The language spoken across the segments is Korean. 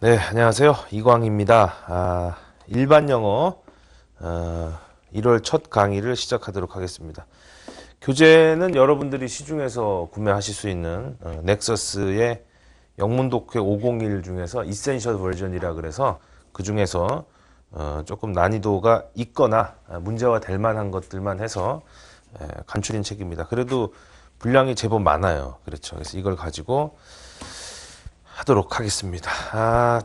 네, 안녕하세요. 이광입니다. 일반 영어 1월 첫 강의를 시작하도록 하겠습니다. 교재는 여러분들이 시중에서 구매하실 수 있는 넥서스의 영문 독해 501 중에서 이센셜 버전이라 그래서 그 중에서 조금 난이도가 있거나 문제가 될 만한 것들만 해서 간추린 책입니다. 그래도 분량이 제법 많아요. 그렇죠. 그래서 이걸 가지고 하도록 하겠습니다.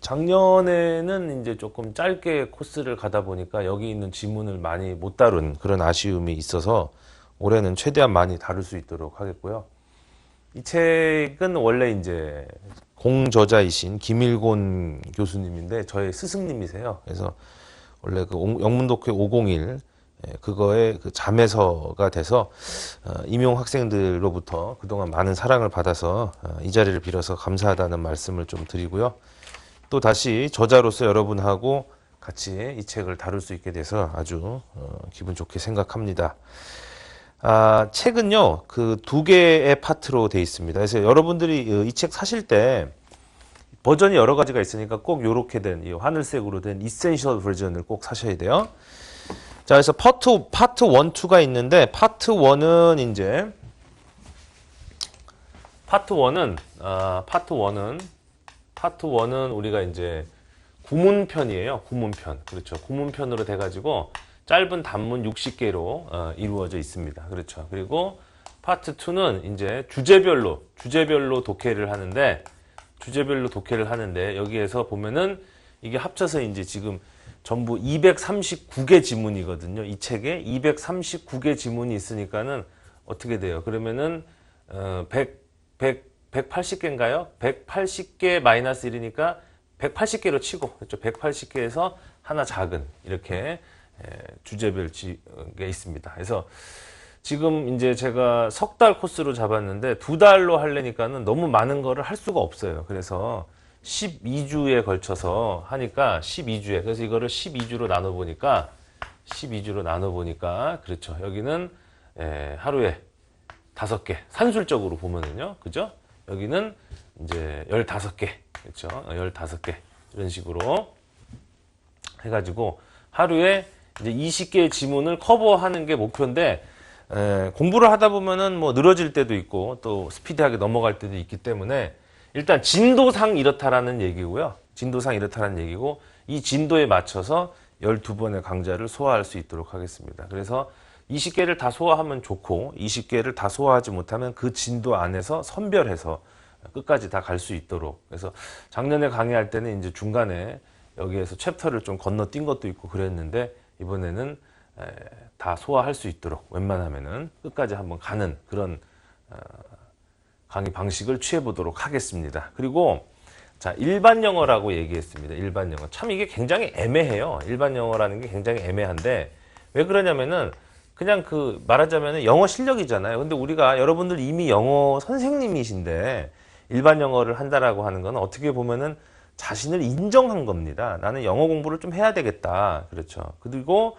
작년에는 이제 조금 짧게 코스를 가다 보니까 여기 있는 지문을 많이 못 다룬 그런 아쉬움이 있어서 올해는 최대한 많이 다룰 수 있도록 하겠고요. 이 책은 원래 이제 공저자이신 김일곤 교수님인데 저의 스승님이세요. 그래서 원래 그 영문독해 501 그거에 그 잠에서가 돼서 임용 학생들로부터 그동안 많은 사랑을 받아서 이 자리를 빌어서 감사하다는 말씀을 좀 드리고요. 또 다시 저자로서 여러분하고 같이 이 책을 다룰 수 있게 돼서 아주 기분 좋게 생각합니다. 책은요, 그 두 개의 파트로 되어 있습니다. 그래서 여러분들이 이 책 사실 때 버전이 여러 가지가 있으니까 꼭 이렇게 된 이 하늘색으로 된 이센셜 버전을 꼭 사셔야 돼요. 자, 그래서 파트 1, 2가 있는데 파트 1은 이제 파트 1은 우리가 이제 구문편이에요. 구문편. 그렇죠. 구문편으로 돼 가지고 짧은 단문 60개로 이루어져 있습니다. 그렇죠. 그리고 파트 2는 이제 주제별로 독해를 하는데 여기에서 보면은 이게 합쳐서 이제 지금 전부 239개 지문이거든요. 이 책에 239개 지문이 있으니까는 어떻게 돼요? 그러면은 180개인가요? 180개 마이너스 1이니까 180개로 치고 그렇죠. 180개에서 하나 작은 이렇게 주제별 게 있습니다. 그래서 지금 이제 제가 석 달 코스로 잡았는데 두 달로 하려니까는 너무 많은 거를 할 수가 없어요. 그래서 12주에 걸쳐서 하니까 12주에 그래서 이거를 12주로 나눠 보니까 그렇죠. 여기는 하루에 5개 산술적으로 보면은요. 그죠? 여기는 이제 15개. 그렇죠? 15개. 이런 식으로 해 가지고 하루에 이제 20개의 지문을 커버하는 게 목표인데 공부를 하다 보면은 뭐 늘어질 때도 있고 또 스피디하게 넘어갈 때도 있기 때문에 일단 진도상 이렇다라는 얘기고요. 진도상 이렇다라는 얘기고 이 진도에 맞춰서 12번의 강좌를 소화할 수 있도록 하겠습니다. 그래서 20개를 다 소화하면 좋고 20개를 다 소화하지 못하면 그 진도 안에서 선별해서 끝까지 다 갈 수 있도록. 그래서 작년에 강의할 때는 이제 중간에 여기에서 챕터를 좀 건너뛴 것도 있고 그랬는데 이번에는 다 소화할 수 있도록 웬만하면은 끝까지 한번 가는 그런 강의 방식을 취해 보도록 하겠습니다. 그리고 자, 일반 영어라고 얘기했습니다. 일반 영어. 참 이게 굉장히 애매해요. 일반 영어라는 게 굉장히 애매한데 왜 그러냐면은 그냥 그 말하자면은 영어 실력이잖아요. 근데 우리가 여러분들 이미 영어 선생님이신데 일반 영어를 한다라고 하는 건 어떻게 보면은 자신을 인정한 겁니다. 나는 영어 공부를 좀 해야 되겠다. 그렇죠. 그리고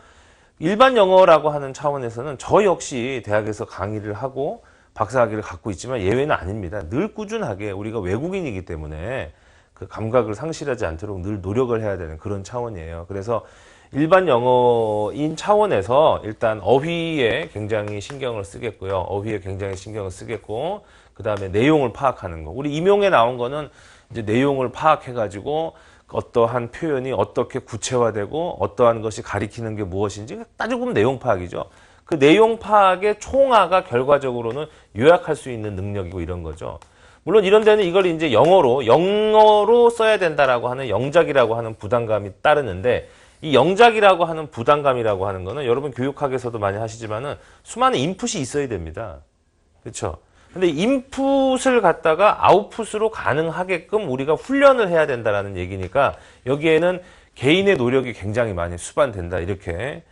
일반 영어라고 하는 차원에서는 저 역시 대학에서 강의를 하고 박사학위를 갖고 있지만 예외는 아닙니다. 늘 꾸준하게 우리가 외국인이기 때문에 그 감각을 상실하지 않도록 늘 노력을 해야 되는 그런 차원이에요. 그래서 일반 영어인 차원에서 일단 어휘에 굉장히 신경을 쓰겠고요. 어휘에 굉장히 신경을 쓰겠고 그 다음에 내용을 파악하는 거. 우리 임용에 나온 거는 이제 내용을 파악해가지고 어떠한 표현이 어떻게 구체화되고 어떠한 것이 가리키는 게 무엇인지 따지고 보면 내용 파악이죠. 그 내용 파악의 총화가 결과적으로는 요약할 수 있는 능력이고 이런 거죠. 물론 이런 데는 이걸 이제 영어로 써야 된다라고 하는 영작이라고 하는 부담감이 따르는데 이 영작이라고 하는 부담감이라고 하는 거는 여러분 교육학에서도 많이 하시지만은 수많은 인풋이 있어야 됩니다. 그렇죠? 근데 인풋을 갖다가 아웃풋으로 가능하게끔 우리가 훈련을 해야 된다라는 얘기니까 여기에는 개인의 노력이 굉장히 많이 수반된다 이렇게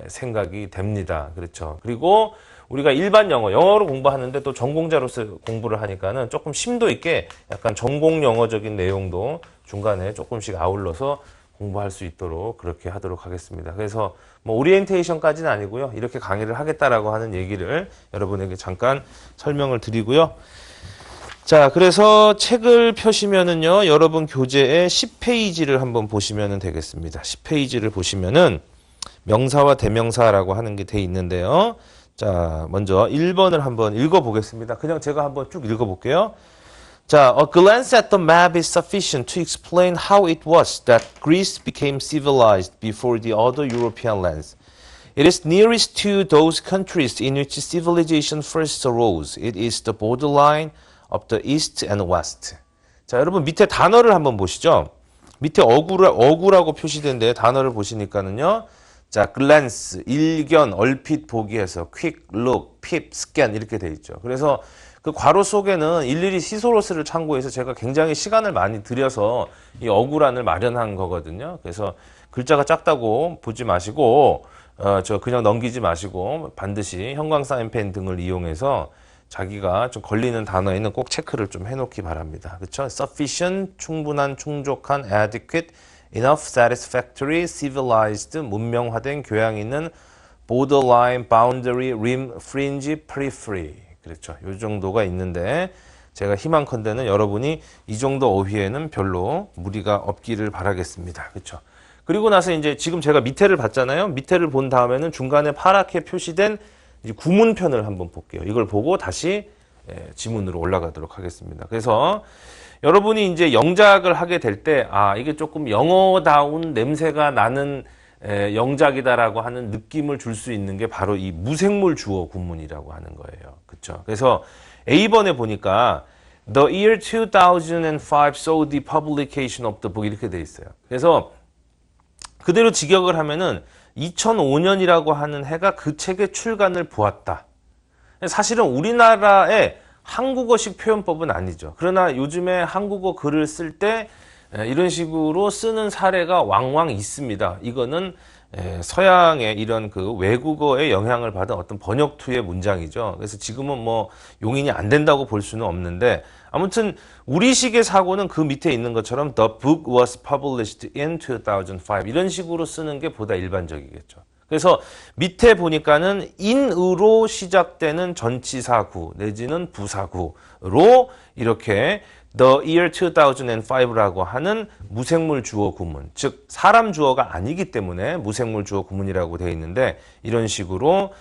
생각이 됩니다. 그렇죠. 그리고 우리가 일반 영어로 공부하는데 또 전공자로서 공부를 하니까는 조금 심도 있게 약간 전공 영어적인 내용도 중간에 조금씩 아울러서 공부할 수 있도록 그렇게 하도록 하겠습니다. 그래서 뭐 오리엔테이션까지는 아니고요. 이렇게 강의를 하겠다라고 하는 얘기를 여러분에게 잠깐 설명을 드리고요. 자, 그래서 책을 펴시면은요, 여러분 교재의 10페이지를 한번 보시면 되겠습니다. 10페이지를 보시면은 명사와 대명사라고 하는 게 돼 있는데요. 자, 먼저 1번을 한번 읽어보겠습니다. 그냥 제가 한번 쭉 읽어볼게요. 자, a glance at the map is sufficient to explain how it was that Greece became civilized before the other European lands. It is nearest to those countries in which civilization first arose. It is the borderline of the East and West. 자, 여러분 밑에 단어를 한번 보시죠. 밑에 어구라고 표시된데 단어를 보시니까는요. 자, glance, 일견, 얼핏 보기에서 quick look, peep, scan 이렇게 돼 있죠. 그래서 그 괄호 속에는 일일이 시소로스를 참고해서 제가 굉장히 시간을 많이 들여서 이 어구란을 마련한 거거든요. 그래서 글자가 작다고 보지 마시고 저 그냥 넘기지 마시고 반드시 형광 사인펜 등을 이용해서 자기가 좀 걸리는 단어에는 꼭 체크를 좀 해놓기 바랍니다. 그렇죠? Sufficient, 충분한, 충족한, adequate, enough, satisfactory, civilized, 문명화된, 교양 있는, borderline, boundary, rim, fringe, periphery. 그렇죠. 이 정도가 있는데 제가 희망컨대는 여러분이 이 정도 어휘에는 별로 무리가 없기를 바라겠습니다. 그렇죠. 그리고 나서 이제 지금 제가 밑에를 봤잖아요. 밑에를 본 다음에는 중간에 파랗게 표시된 이제 구문편을 한번 볼게요. 이걸 보고 다시 지문으로 올라가도록 하겠습니다. 그래서 여러분이 이제 영작을 하게 될 때, 아, 이게 조금 영어다운 냄새가 나는 영작이다라고 하는 느낌을 줄 수 있는 게 바로 이 무생물 주어 구문이라고 하는 거예요. 그쵸? 그래서 A번에 보니까 The year 2005 saw the publication of the book 이렇게 돼 있어요. 그래서 그대로 직역을 하면은 2005년이라고 하는 해가 그 책의 출간을 보았다. 사실은 우리나라의 한국어식 표현법은 아니죠. 그러나 요즘에 한국어 글을 쓸 때 이런 식으로 쓰는 사례가 왕왕 있습니다. 이거는 서양의 이런 그 외국어의 영향을 받은 어떤 번역투의 문장이죠. 그래서 지금은 뭐 용인이 안 된다고 볼 수는 없는데 아무튼 우리식의 사고는 그 밑에 있는 것처럼 The book was published in 2005 이런 식으로 쓰는 게 보다 일반적이겠죠. 그래서 밑에 보니까는 in으로 시작되는 전치사구 내지는 부사구로 이렇게 The year 2005라고 하는 무생물 주어 구문, 즉 사람 주어가 아니기 때문에 무생물 주어 구문이라고 되어 있는데 이런 식으로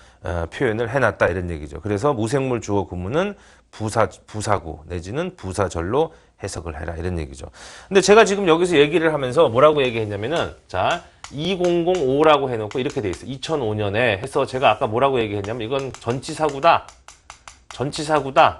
표현을 해놨다 이런 얘기죠. 그래서 무생물 주어 구문은 부사구 내지는 부사절로 해석을 해라 이런 얘기죠. 근데 제가 지금 여기서 얘기를 하면서 뭐라고 얘기했냐면은 자 2005라고 해놓고 이렇게 돼 있어요. 2005년에 해서 제가 아까 뭐라고 얘기했냐면 이건 전치사구다.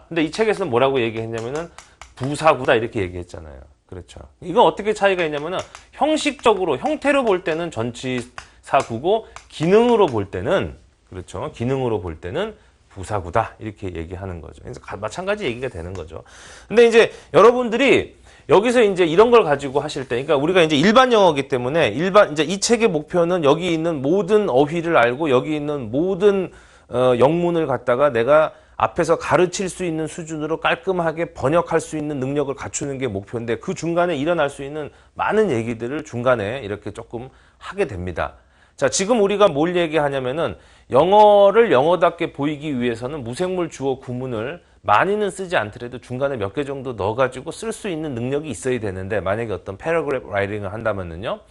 근데 이 책에서는 뭐라고 얘기했냐면은 부사구다 이렇게 얘기했잖아요. 그렇죠. 이건 어떻게 차이가 있냐면은 형식적으로 형태로 볼 때는 전치사구고 기능으로 볼 때는 그렇죠. 기능으로 볼 때는 부사구다 이렇게 얘기하는 거죠. 그래서 마찬가지 얘기가 되는 거죠. 근데 이제 여러분들이 여기서 이제 이런 걸 가지고 하실 때, 그러니까 우리가 이제 일반 영어이기 때문에 이제 이 책의 목표는 여기 있는 모든 어휘를 알고 여기 있는 모든 영문을 갖다가 내가 앞에서 가르칠 수 있는 수준으로 깔끔하게 번역할 수 있는 능력을 갖추는 게 목표인데 그 중간에 일어날 수 있는 많은 얘기들을 중간에 이렇게 조금 하게 됩니다. 자, 지금 우리가 뭘 얘기하냐면은 영어를 영어답게 보이기 위해서는 무생물 주어 구문을 많이는 쓰지 않더라도 중간에 몇 개 정도 넣어가지고 쓸 수 있는 능력이 있어야 되는데 만약에 어떤 패러그래프 라이팅을 한다면은요.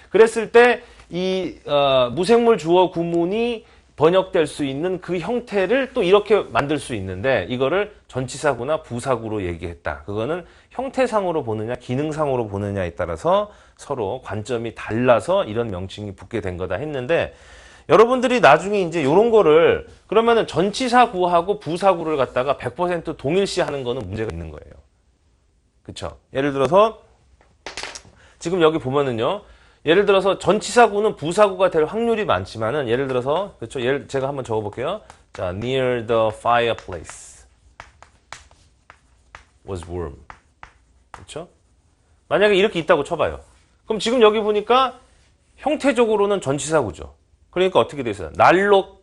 그랬을 때 이 무생물 주어 구문이 번역될 수 있는 그 형태를 또 이렇게 만들 수 있는데 이거를 전치사구나 부사구로 얘기했다. 그거는 형태상으로 보느냐 기능상으로 보느냐에 따라서 서로 관점이 달라서 이런 명칭이 붙게 된 거다 했는데 여러분들이 나중에 이제 이런 거를 그러면은 전치사구하고 부사구를 갖다가 100% 동일시하는 거는 문제가 있는 거예요. 그쵸? 예를 들어서 지금 여기 보면은요. 예를 들어서 전치사구는 부사구가 될 확률이 많지만은 예를 들어서 그렇죠? 제가 한번 적어 볼게요. 자, near the fireplace was warm. 그렇죠? 만약에 이렇게 있다고 쳐 봐요. 그럼 지금 여기 보니까 형태적으로는 전치사구죠. 그러니까 어떻게 돼 있어요? 난로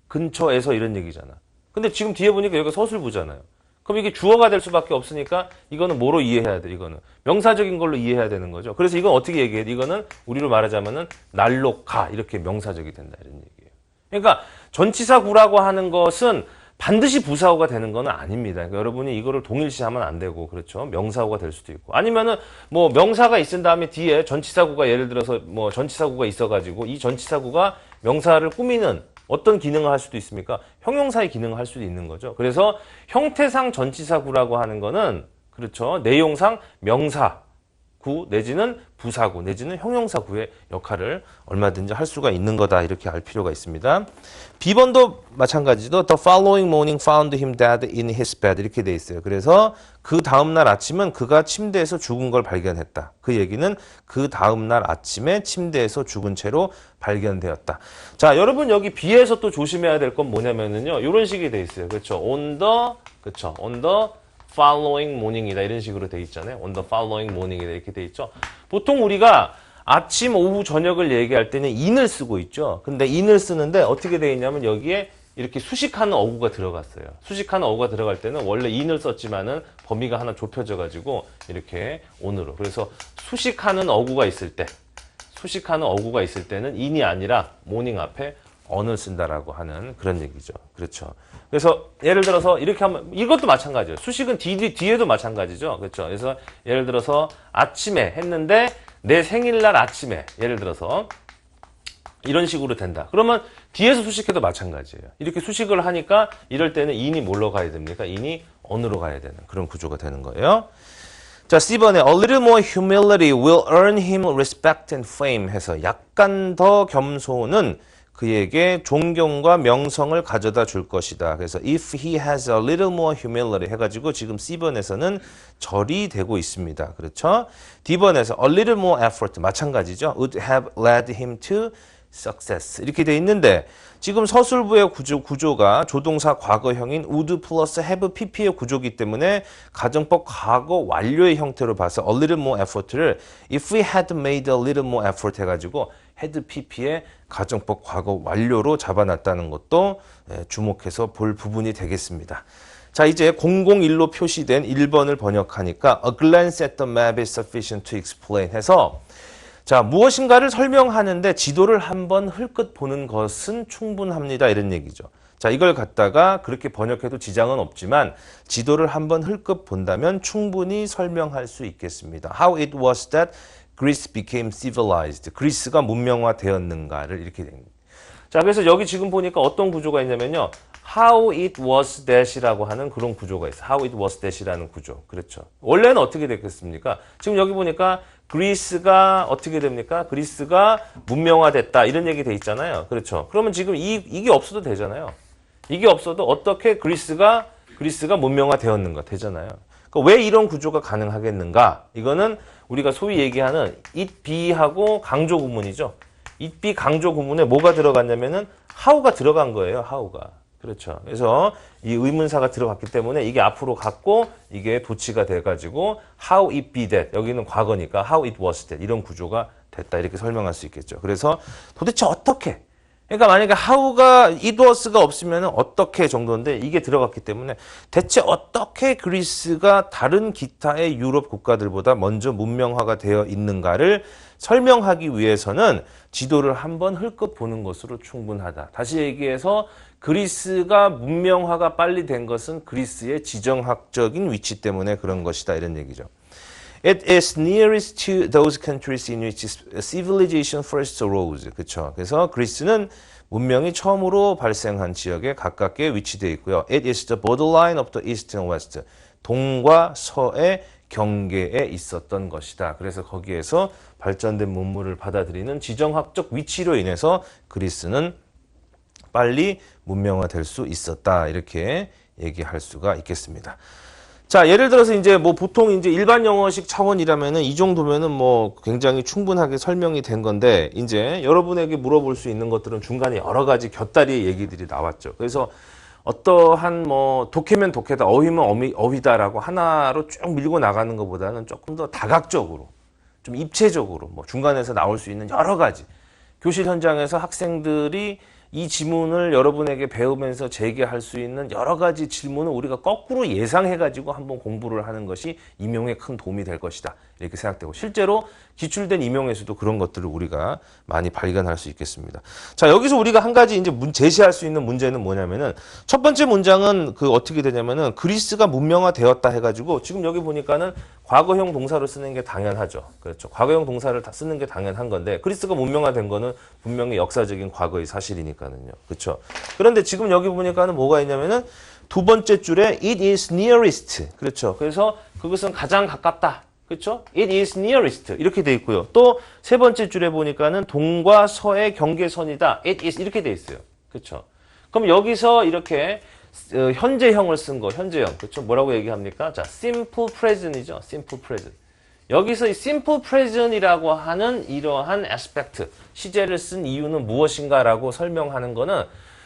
근처에서 이런 얘기잖아. 근데 지금 뒤에 보니까 여기가 서술부잖아요. 그럼 이게 주어가 될 수밖에 없으니까 이거는 뭐로 이해해야 돼? 이거는 명사적인 걸로 이해해야 되는 거죠. 그래서 이건 어떻게 얘기해? 이거는 우리로 말하자면은 난로 가 이렇게 명사적이 된다 이런 얘기예요. 그러니까 전치사구라고 하는 것은 반드시 부사어가 되는 건 아닙니다. 그러니까 여러분이 이거를 동일시하면 안 되고, 그렇죠? 명사어가 될 수도 있고. 아니면은, 뭐, 명사가 있은 다음에 뒤에 전치사구가 예를 들어서 뭐, 전치사구가 있어가지고, 이 전치사구가 명사를 꾸미는 어떤 기능을 할 수도 있습니까? 형용사의 기능을 할 수도 있는 거죠. 그래서 형태상 전치사구라고 하는 거는, 그렇죠? 내용상 명사구 내지는 부사구 내지는 형용사구의 역할을 얼마든지 할 수가 있는 거다. 이렇게 알 필요가 있습니다. B번도 마찬가지죠. The following morning found him dead in his bed. 이렇게 돼 있어요. 그래서 그 다음날 아침은 그가 침대에서 죽은 걸 발견했다. 그 얘기는 그 다음날 아침에 침대에서 죽은 채로 발견되었다. 자, 여러분 여기 B에서 또 조심해야 될 건 뭐냐면은요. 이런 식이 돼 있어요. 그렇죠? On the following morning이다. 이런 식으로 돼 있잖아요. On the following morning이다. 이렇게 돼 있죠. 보통 우리가 아침, 오후, 저녁을 얘기할 때는 in을 쓰고 있죠. 근데 in을 쓰는데 어떻게 돼 있냐면 여기에 이렇게 수식하는 어구가 들어갔어요. 수식하는 어구가 들어갈 때는 원래 in을 썼지만은 범위가 하나 좁혀져 가지고 이렇게 on으로. 그래서 수식하는 어구가 있을 때는 in이 아니라 morning 앞에 on을 쓴다라고 하는 그런 얘기죠. 그렇죠. 그래서 예를 들어서 이렇게 하면 이것도 마찬가지예요. 수식은 뒤에도 마찬가지죠. 그렇죠. 그래서 예를 들어서 아침에 했는데 내 생일날 아침에 예를 들어서 이런 식으로 된다. 그러면 뒤에서 수식해도 마찬가지예요. 이렇게 수식을 하니까 이럴 때는 in이 뭘로 가야 됩니까? in이 on으로 가야 되는 그런 구조가 되는 거예요. 자, C번에 A little more humility will earn him respect and fame 해서 약간 더 겸손은 그에게 존경과 명성을 가져다 줄 것이다. 그래서 if he has a little more humility 해가지고 지금 C번에서는 절이 되고 있습니다. 그렇죠? D번에서 a little more effort 마찬가지죠. would have led him to success 이렇게 돼 있는데 지금 서술부의 구조가 조동사 과거형인 would 플러스 have pp의 구조이기 때문에 가정법 과거 완료의 형태로 봐서 a little more effort를 if we had made a little more effort 해가지고 had pp의 가정법 과거 완료로 잡아놨다는 것도 주목해서 볼 부분이 되겠습니다. 자, 이제 001로 표시된 1번을 번역하니까 A glance at the map is sufficient to explain 해서 자, 무엇인가를 설명하는데 지도를 한번 흘끗 보는 것은 충분합니다. 이런 얘기죠. 자, 이걸 갖다가 그렇게 번역해도 지장은 없지만 지도를 한번 흘끗 본다면 충분히 설명할 수 있겠습니다. How it was that Greece became civilized. 그리스가 문명화되었는가를 이렇게 됩니다. 자, 그래서 여기 지금 보니까 어떤 구조가 있냐면요. How it was that이라고 하는 그런 구조가 있어요. How it was that이라는 구조. 그렇죠. 원래는 어떻게 됐겠습니까? 지금 여기 보니까 그리스가 어떻게 됩니까? 그리스가 문명화됐다. 이런 얘기 돼 있잖아요. 그렇죠. 그러면 지금 이게 없어도 되잖아요. 이게 없어도 어떻게 그리스가 문명화되었는가 되잖아요. 그러니까 왜 이런 구조가 가능하겠는가? 이거는 우리가 소위 얘기하는 it be하고 강조 구문이죠. it be 강조 구문에 뭐가 들어갔냐면은 how가 들어간 거예요. how가. 그렇죠. 그래서 이 의문사가 들어갔기 때문에 이게 앞으로 갔고 이게 도치가 돼가지고 how it be that 여기는 과거니까 how it was that 이런 구조가 됐다 이렇게 설명할 수 있겠죠. 그래서 도대체 어떻게? 그러니까 만약에 how가 it was가 없으면 어떻게 정도인데 이게 들어갔기 때문에 대체 어떻게 그리스가 다른 기타의 유럽 국가들보다 먼저 문명화가 되어 있는가를 설명하기 위해서는 지도를 한번 흘끗 보는 것으로 충분하다. 다시 얘기해서 그리스가 문명화가 빨리 된 것은 그리스의 지정학적인 위치 때문에 그런 것이다. 이런 얘기죠. It is nearest to those countries in which civilization first arose. 그렇죠. 그래서 그리스는 문명이 처음으로 발생한 지역에 가깝게 위치되어 있고요. It is the borderline of the east and west. 동과 서의 경계에 있었던 것이다. 그래서 거기에서 발전된 문물을 받아들이는 지정학적 위치로 인해서 그리스는 빨리 문명화될 수 있었다. 이렇게 얘기할 수가 있겠습니다. 자, 예를 들어서 이제 뭐 보통 이제 일반 영어식 차원이라면은 이 정도면은 뭐 굉장히 충분하게 설명이 된 건데 이제 여러분에게 물어볼 수 있는 것들은 중간에 여러 가지 곁다리의 얘기들이 나왔죠. 그래서 어떠한 뭐 독해면 독해다, 어휘면 어휘다라고 하나로 쭉 밀고 나가는 것보다는 조금 더 다각적으로, 좀 입체적으로 뭐 중간에서 나올 수 있는 여러 가지 교실 현장에서 학생들이 이 지문을 여러분에게 배우면서 제기할 수 있는 여러 가지 질문을 우리가 거꾸로 예상해가지고 한번 공부를 하는 것이 임용에 큰 도움이 될 것이다. 이렇게 생각되고 실제로 기출된 임용에서도 그런 것들을 우리가 많이 발견할 수 있겠습니다. 자, 여기서 우리가 한 가지 이제 제시할 수 있는 문제는 뭐냐면은 첫 번째 문장은 어떻게 되냐면은 그리스가 문명화되었다 해가지고 지금 여기 보니까는 과거형 동사로 쓰는 게 당연하죠. 그렇죠. 과거형 동사를 다 쓰는 게 당연한 건데 그리스가 문명화된 거는 분명히 역사적인 과거의 사실이니까는요. 그렇죠. 그런데 지금 여기 보니까는 뭐가 있냐면은 두 번째 줄에 it is nearest. 그렇죠. 그래서 그것은 가장 가깝다. 그렇죠? It is nearest 이렇게 돼 있고요. 또 세 번째 줄에 보니까는 동과 서의 경계선이다. It is 이렇게 돼 있어요. 그렇죠? 그럼 여기서 이렇게 현재형을 쓴 거, 현재형. 그렇죠? 뭐라고 얘기합니까? 자, simple present이죠. simple present. 여기서 이 simple present이라고 하는 이러한 aspect, 시제를 쓴 이유는 무엇인가라고 설명하는 거는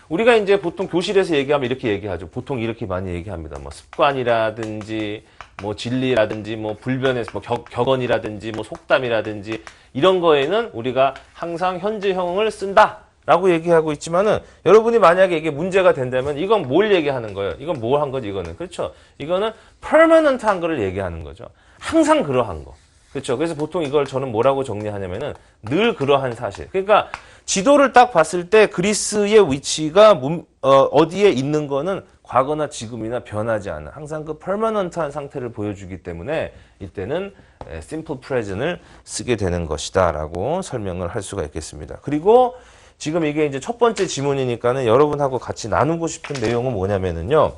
우리가 이제 보통 교실에서 얘기하면 이렇게 얘기하죠. 보통 이렇게 많이 얘기합니다. 뭐 습관이라든지 뭐 진리라든지 뭐 불변에서 뭐 격언이라든지 뭐 속담이라든지 이런 거에는 우리가 항상 현재형을 쓴다라고 얘기하고 있지만은 여러분이 만약에 이게 문제가 된다면 이건 뭘 얘기하는 거예요? 이건 뭘 한 거지 이거는? 그렇죠? 이거는 permanent한 거를 얘기하는 거죠. 항상 그러한 거. 그렇죠? 그래서 보통 이걸 저는 뭐라고 정리하냐면은 늘 그러한 사실. 그러니까 지도를 딱 봤을 때 그리스의 위치가 어디에 있는 거는 과거나 지금이나 변하지 않은 항상 그 permanent한 상태를 보여주기 때문에 이때는 simple present을 쓰게 되는 것이다 라고 설명을 할 수가 있겠습니다. 그리고 지금 이게 이제 첫 번째 지문이니까는 여러분하고 같이 나누고 싶은 내용은 뭐냐면은요.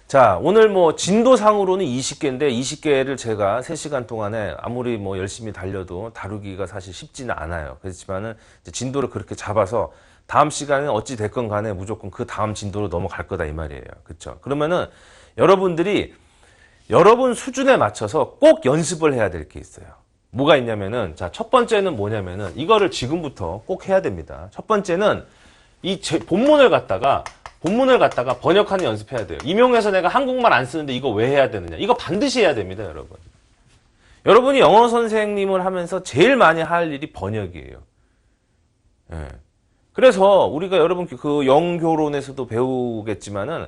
자, 오늘 뭐 진도상으로는 20개인데 20개를 제가 3시간 동안에 아무리 뭐 열심히 달려도 다루기가 사실 쉽지는 않아요. 그렇지만은 진도를 그렇게 잡아서 다음 시간에 어찌 됐건 간에 무조건 그 다음 진도로 넘어갈 거다 이 말이에요. 그렇죠? 그러면은 여러분들이 여러분 수준에 맞춰서 꼭 연습을 해야 될 게 있어요. 뭐가 있냐면은 자, 첫 번째는 뭐냐면은 이거를 지금부터 꼭 해야 됩니다. 첫 번째는 이 본문을 갖다가 번역하는 연습해야 돼요. 임용에서 내가 한국말 안 쓰는데 이거 왜 해야 되느냐. 이거 반드시 해야 됩니다, 여러분. 여러분이 영어 선생님을 하면서 제일 많이 할 일이 번역이에요. 예. 그래서 우리가 여러분 그 영교론에서도 배우겠지만은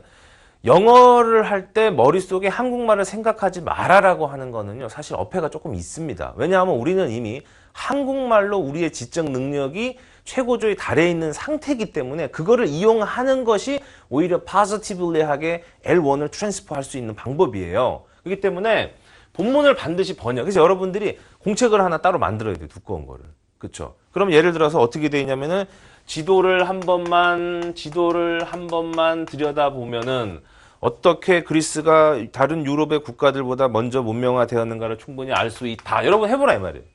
영어를 할 때 머릿속에 한국말을 생각하지 말아라고 하는 거는요. 사실 어폐가 조금 있습니다. 왜냐하면 우리는 이미 한국말로 우리의 지적 능력이 최고조에 달해 있는 상태이기 때문에 그거를 이용하는 것이 오히려 positivelly하게 L1을 트랜스퍼 할 수 있는 방법이에요. 그렇기 때문에 본문을 반드시 번역. 그래서 여러분들이 공책을 하나 따로 만들어야 돼요. 두꺼운 거를. 그렇죠? 그럼 예를 들어서 어떻게 돼 있냐면은 지도를 한 번만 들여다보면은 어떻게 그리스가 다른 유럽의 국가들보다 먼저 문명화되었는가를 충분히 알 수 있다. 여러분 해보라 이 말이에요.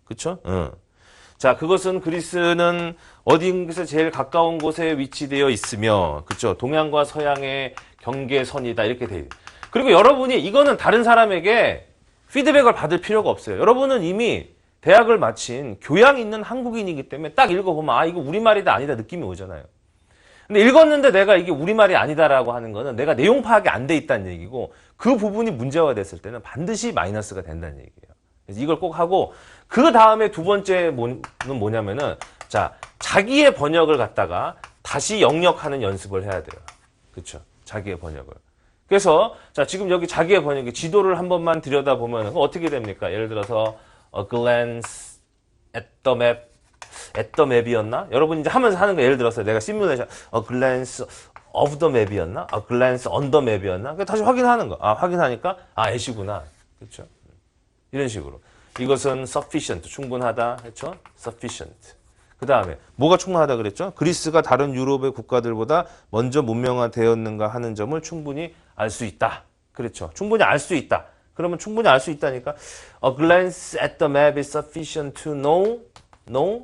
그렇죠? 응. 자, 그것은 그리스는 어디에서 제일 가까운 곳에 위치되어 있으며, 그렇죠? 동양과 서양의 경계선이다 이렇게 돼 있어요. 그리고 여러분이 이거는 다른 사람에게 피드백을 받을 필요가 없어요. 여러분은 이미 대학을 마친 교양 있는 한국인이기 때문에 딱 읽어보면 아 이거 우리말이다 아니다 느낌이 오잖아요. 근데 읽었는데 내가 이게 우리말이 아니다라고 하는 거는 내가 내용 파악이 안 돼 있다는 얘기고 그 부분이 문제가 됐을 때는 반드시 마이너스가 된다는 얘기예요. 그래서 이걸 꼭 하고 그 다음에 두 번째는 뭐냐면은 자 자기의 번역을 갖다가 다시 영역하는 연습을 해야 돼요. 그렇죠? 자기의 번역을. 그래서 자 지금 여기 자기의 번역이 지도를 한 번만 들여다보면 어떻게 됩니까? 예를 들어서 a glance at the map이었나? 여러분 이제 하면서 하는 거 예를 들어서 내가 시뮬레이션 a glance of the map이었나? a glance on the map이었나? 다시 확인하는 거. 아 확인하니까 아 애시구나. 그렇죠? 이런 식으로. 이것은 sufficient, 충분하다 했죠? sufficient. 그 다음에 뭐가 충분하다 그랬죠? 그리스가 다른 유럽의 국가들보다 먼저 문명화되었는가 하는 점을 충분히 알 수 있다. 그렇죠? 충분히 알 수 있다. 그러면 충분히 알 수 있다니까 a glance at the map is sufficient to know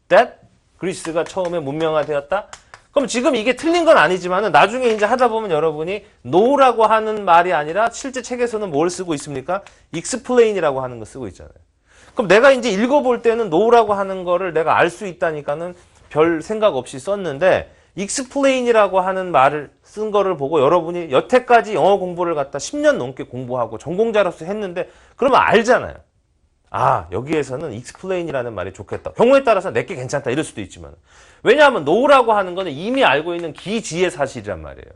that 그리스가 처음에 문명화되었다? 그럼 지금 이게 틀린 건 아니지만은 나중에 이제 하다 보면 여러분이 know라고 하는 말이 아니라 실제 책에서는 뭘 쓰고 있습니까? explain이라고 하는 거 쓰고 있잖아요. 그럼 내가 이제 읽어볼 때는 know라고 하는 거를 내가 알 수 있다니까는 별 생각 없이 썼는데 explain이라고 하는 말을 쓴 거를 보고 여러분이 여태까지 영어 공부를 갖다 10년 넘게 공부하고 전공자로서 했는데 그러면 알잖아요. 아, 여기에서는 explain이라는 말이 좋겠다. 경우에 따라서 내게 괜찮다 이럴 수도 있지만. 왜냐하면 know라고 하는 거는 이미 알고 있는 기지의 사실이란 말이에요.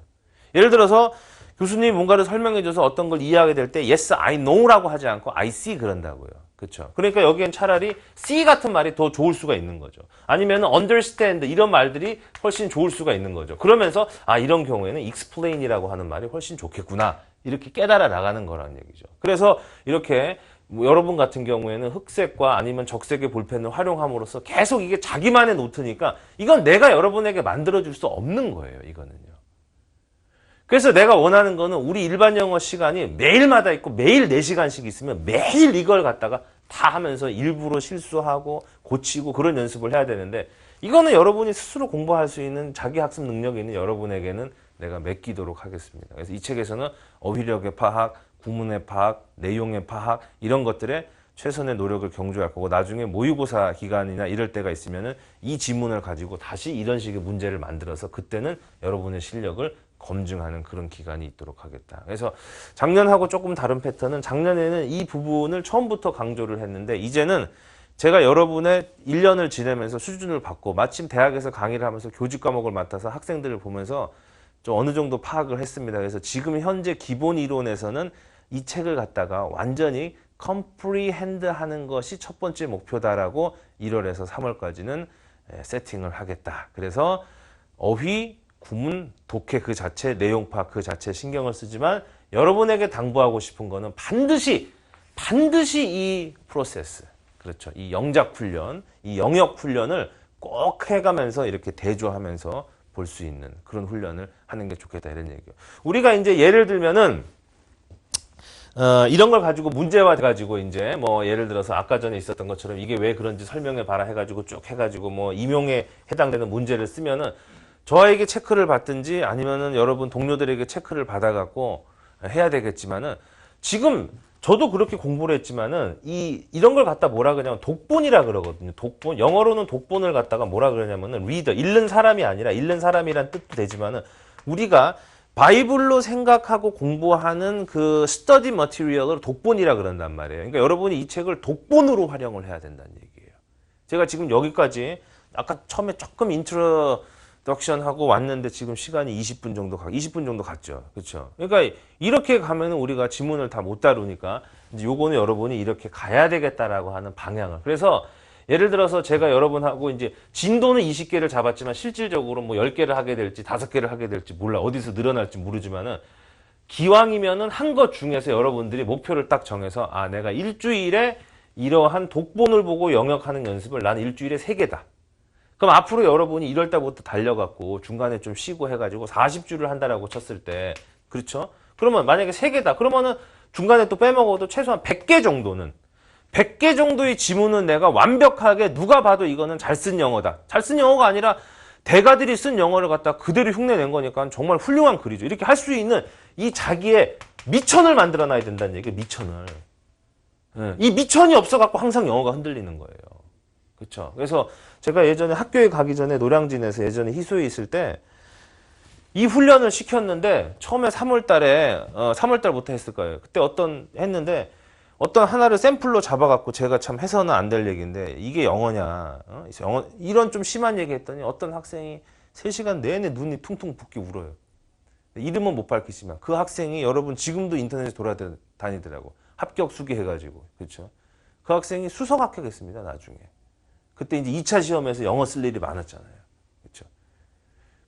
예를 들어서 교수님이 뭔가를 설명해줘서 어떤 걸 이해하게 될 때 yes, I know라고 하지 않고 I see 그런다고요. 그렇죠? 그러니까 여기엔 차라리 see 같은 말이 더 좋을 수가 있는 거죠. 아니면 understand 이런 말들이 훨씬 좋을 수가 있는 거죠. 그러면서 아, 이런 경우에는 explain이라고 하는 말이 훨씬 좋겠구나. 이렇게 깨달아 나가는 거라는 얘기죠. 그래서 이렇게 뭐 여러분 같은 경우에는 흑색과 아니면 적색의 볼펜을 활용함으로써 계속 이게 자기만의 노트니까 이건 내가 여러분에게 만들어줄 수 없는 거예요. 이거는요. 그래서 내가 원하는 거는 우리 일반 영어 시간이 매일마다 있고 매일 4시간씩 있으면 매일 이걸 갖다가 다 하면서 일부러 실수하고 고치고 그런 연습을 해야 되는데 이거는 여러분이 스스로 공부할 수 있는 자기 학습 능력이 있는 여러분에게는 내가 맡기도록 하겠습니다. 그래서 이 책에서는 어휘력의 파악, 구문의 파악, 내용의 파악 이런 것들에 최선의 노력을 경주할 거고 나중에 모의고사 기간이나 이럴 때가 있으면은 이 지문을 가지고 다시 이런 식의 문제를 만들어서 그때는 여러분의 실력을 검증하는 그런 기간이 있도록 하겠다. 그래서 작년하고 조금 다른 패턴은 작년에는 이 부분을 처음부터 강조를 했는데 이제는 제가 여러분의 1년을 지내면서 수준을 받고 마침 대학에서 강의를 하면서 교직 과목을 맡아서 학생들을 보면서 좀 어느 정도 파악을 했습니다. 그래서 지금 현재 기본 이론에서는 이 책을 갖다가 완전히 comprehend 하는 것이 첫 번째 목표다라고 1월에서 3월까지는 세팅을 하겠다. 그래서 어휘, 구문, 독해 그 자체, 내용 파악 그 자체 신경을 쓰지만 여러분에게 당부하고 싶은 거는 반드시 이 프로세스, 그렇죠. 이 영작 훈련, 이 영역 훈련을 꼭 해가면서 이렇게 대조하면서 볼 수 있는 그런 훈련을 하는 게 좋겠다 이런 얘기예요. 우리가 이제 예를 들면은 이런 걸 가지고 문제화 가지고 이제 뭐 예를 들어서 아까 전에 있었던 것처럼 이게 왜 그런지 설명해 봐라 해가지고 쭉 해가지고 뭐 임용에 해당되는 문제를 쓰면은 저에게 체크를 받든지 아니면은 여러분 동료들에게 체크를 받아갖고 해야 되겠지만은 지금 저도 그렇게 공부를 했지만은 이런 걸 갖다 뭐라 그러냐면 독본이라 그러거든요. 독본. 영어로는 독본을 갖다가 뭐라 그러냐면은 리더, 읽는 사람이 아니라 읽는 사람이란 뜻도 되지만은 우리가 바이블로 생각하고 공부하는 그 스터디 머티리얼을 독본이라 그런단 말이에요. 그러니까 여러분이 이 책을 독본으로 활용을 해야 된다는 얘기예요. 제가 지금 여기까지 아까 처음에 조금 인트로덕션 하고 왔는데 지금 시간이 20분 정도 갔죠. 그렇죠? 그러니까 이렇게 가면은 우리가 지문을 다 못 다루니까 이제 요거는 여러분이 이렇게 가야 되겠다라고 하는 방향을. 그래서 예를 들어서 제가 여러분하고 이제 진도는 20개를 잡았지만 실질적으로 뭐 10개를 하게 될지 5개를 하게 될지 몰라. 어디서 늘어날지 모르지만은 기왕이면은 한 것 중에서 여러분들이 목표를 딱 정해서 아, 내가 일주일에 이러한 독본을 보고 영역하는 연습을 나는 일주일에 3개다. 그럼 앞으로 여러분이 1월 달부터 달려갖고 중간에 좀 쉬고 해가지고 40주를 한다라고 쳤을 때 그렇죠? 그러면 만약에 3개다. 그러면은 중간에 또 빼먹어도 최소한 100개 정도는 100개 정도의 지문은 내가 완벽하게 누가 봐도 이거는 잘 쓴 영어다. 잘 쓴 영어가 아니라 대가들이 쓴 영어를 갖다 그대로 흉내낸 거니까 정말 훌륭한 글이죠. 이렇게 할 수 있는 이 자기의 미천을 만들어 놔야 된다는 얘기예요. 미천을. 이 미천이 없어갖고 항상 영어가 흔들리는 거예요. 그렇죠. 그래서 제가 예전에 학교에 가기 전에 노량진에서 예전에 희소에 있을 때 이 훈련을 시켰는데 처음에 3월 달부터 했을 거예요. 그때 했는데 어떤 하나를 샘플로 잡아갖고 제가 참 해서는 안 될 얘기인데 이게 영어냐. 영어, 이런 좀 심한 얘기 했더니 어떤 학생이 3시간 내내 눈이 퉁퉁 붓게 울어요. 이름은 못 밝히지만 그 학생이 여러분 지금도 인터넷에 돌아다니더라고. 합격 수기해가지고. 그렇죠. 그 학생이 수석 합격했습니다. 나중에. 그때 이제 2차 시험에서 영어 쓸 일이 많았잖아요. 그렇죠.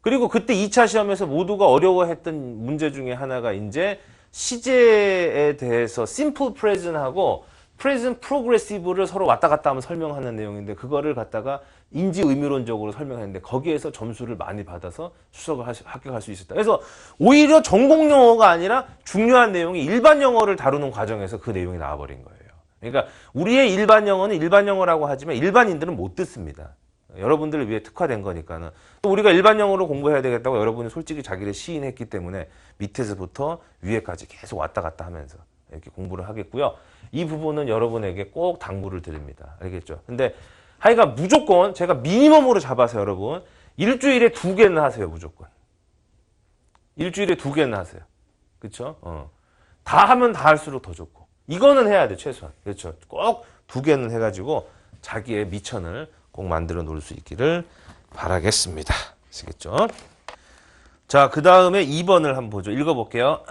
그리고 그때 2차 시험에서 모두가 어려워했던 문제 중에 하나가 이제 시제에 대해서 simple present하고 present progressive를 서로 왔다 갔다 하면 설명하는 내용인데 그거를 갖다가 인지 의미론적으로 설명했는데 거기에서 점수를 많이 받아서 수석을 합격할 수 있었다. 그래서 오히려 전공 영어가 아니라 중요한 내용이 일반 영어를 다루는 과정에서 그 내용이 나와버린 거예요. 그러니까 우리의 일반 영어는 일반 영어라고 하지만 일반인들은 못 듣습니다. 여러분들을 위해 특화된 거니까는. 또 우리가 일반 영어로 공부해야 되겠다고 여러분이 솔직히 자기를 시인했기 때문에 밑에서부터 위에까지 계속 왔다 갔다 하면서 이렇게 공부를 하겠고요. 이 부분은 여러분에게 꼭 당부를 드립니다. 알겠죠? 근데 하여간 무조건 제가 미니멈으로 잡아서 여러분 일주일에 2개는 하세요. 무조건. 일주일에 2개는 하세요. 그렇죠? 다 하면 다 할수록 더 좋고. 이거는 해야 돼. 최소한. 그렇죠? 꼭 두 개는 해가지고 자기의 미천을 꼭 만들어 놓을 수 있기를 바라겠습니다. 아시겠죠? 자, 그 다음에 2번을 한번 보죠. 읽어볼게요.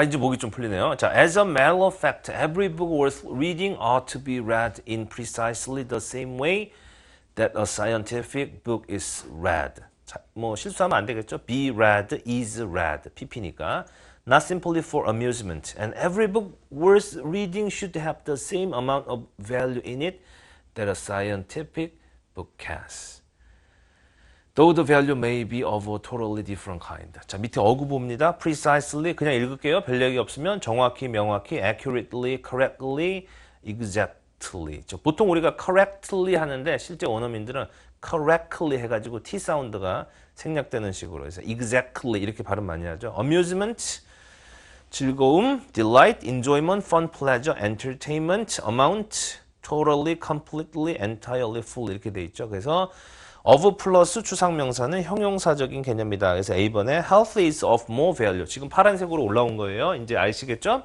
이제 목이 좀 풀리네요. 자, as a matter of fact, every book worth reading ought to be read in precisely the same way that a scientific book is read. 자, 뭐 실수하면 안 되겠죠? Be read is read. PP니까. Not simply for amusement. And every book worth reading should have the same amount of value in it that a scientific book has. Though the value may be of a totally different kind. 자, 밑에 어구 봅니다. Precisely 그냥 읽을게요. 별 얘기 없으면 정확히, 명확히, accurately, correctly, exactly. 보통 우리가 correctly 하는데 실제 원어민들은 correctly 해가지고 T 사운드가 생략되는 식으로 해서 exactly 이렇게 발음 많이 하죠. amusement, 즐거움, delight, enjoyment, fun, pleasure, entertainment, amount, totally, completely, entirely, full 이렇게 돼 있죠. 그래서 of 플러스 추상명사는 형용사적인 개념이다. 그래서 A번에 health is of more value. 지금 파란색으로 올라온 거예요. 이제 아시겠죠?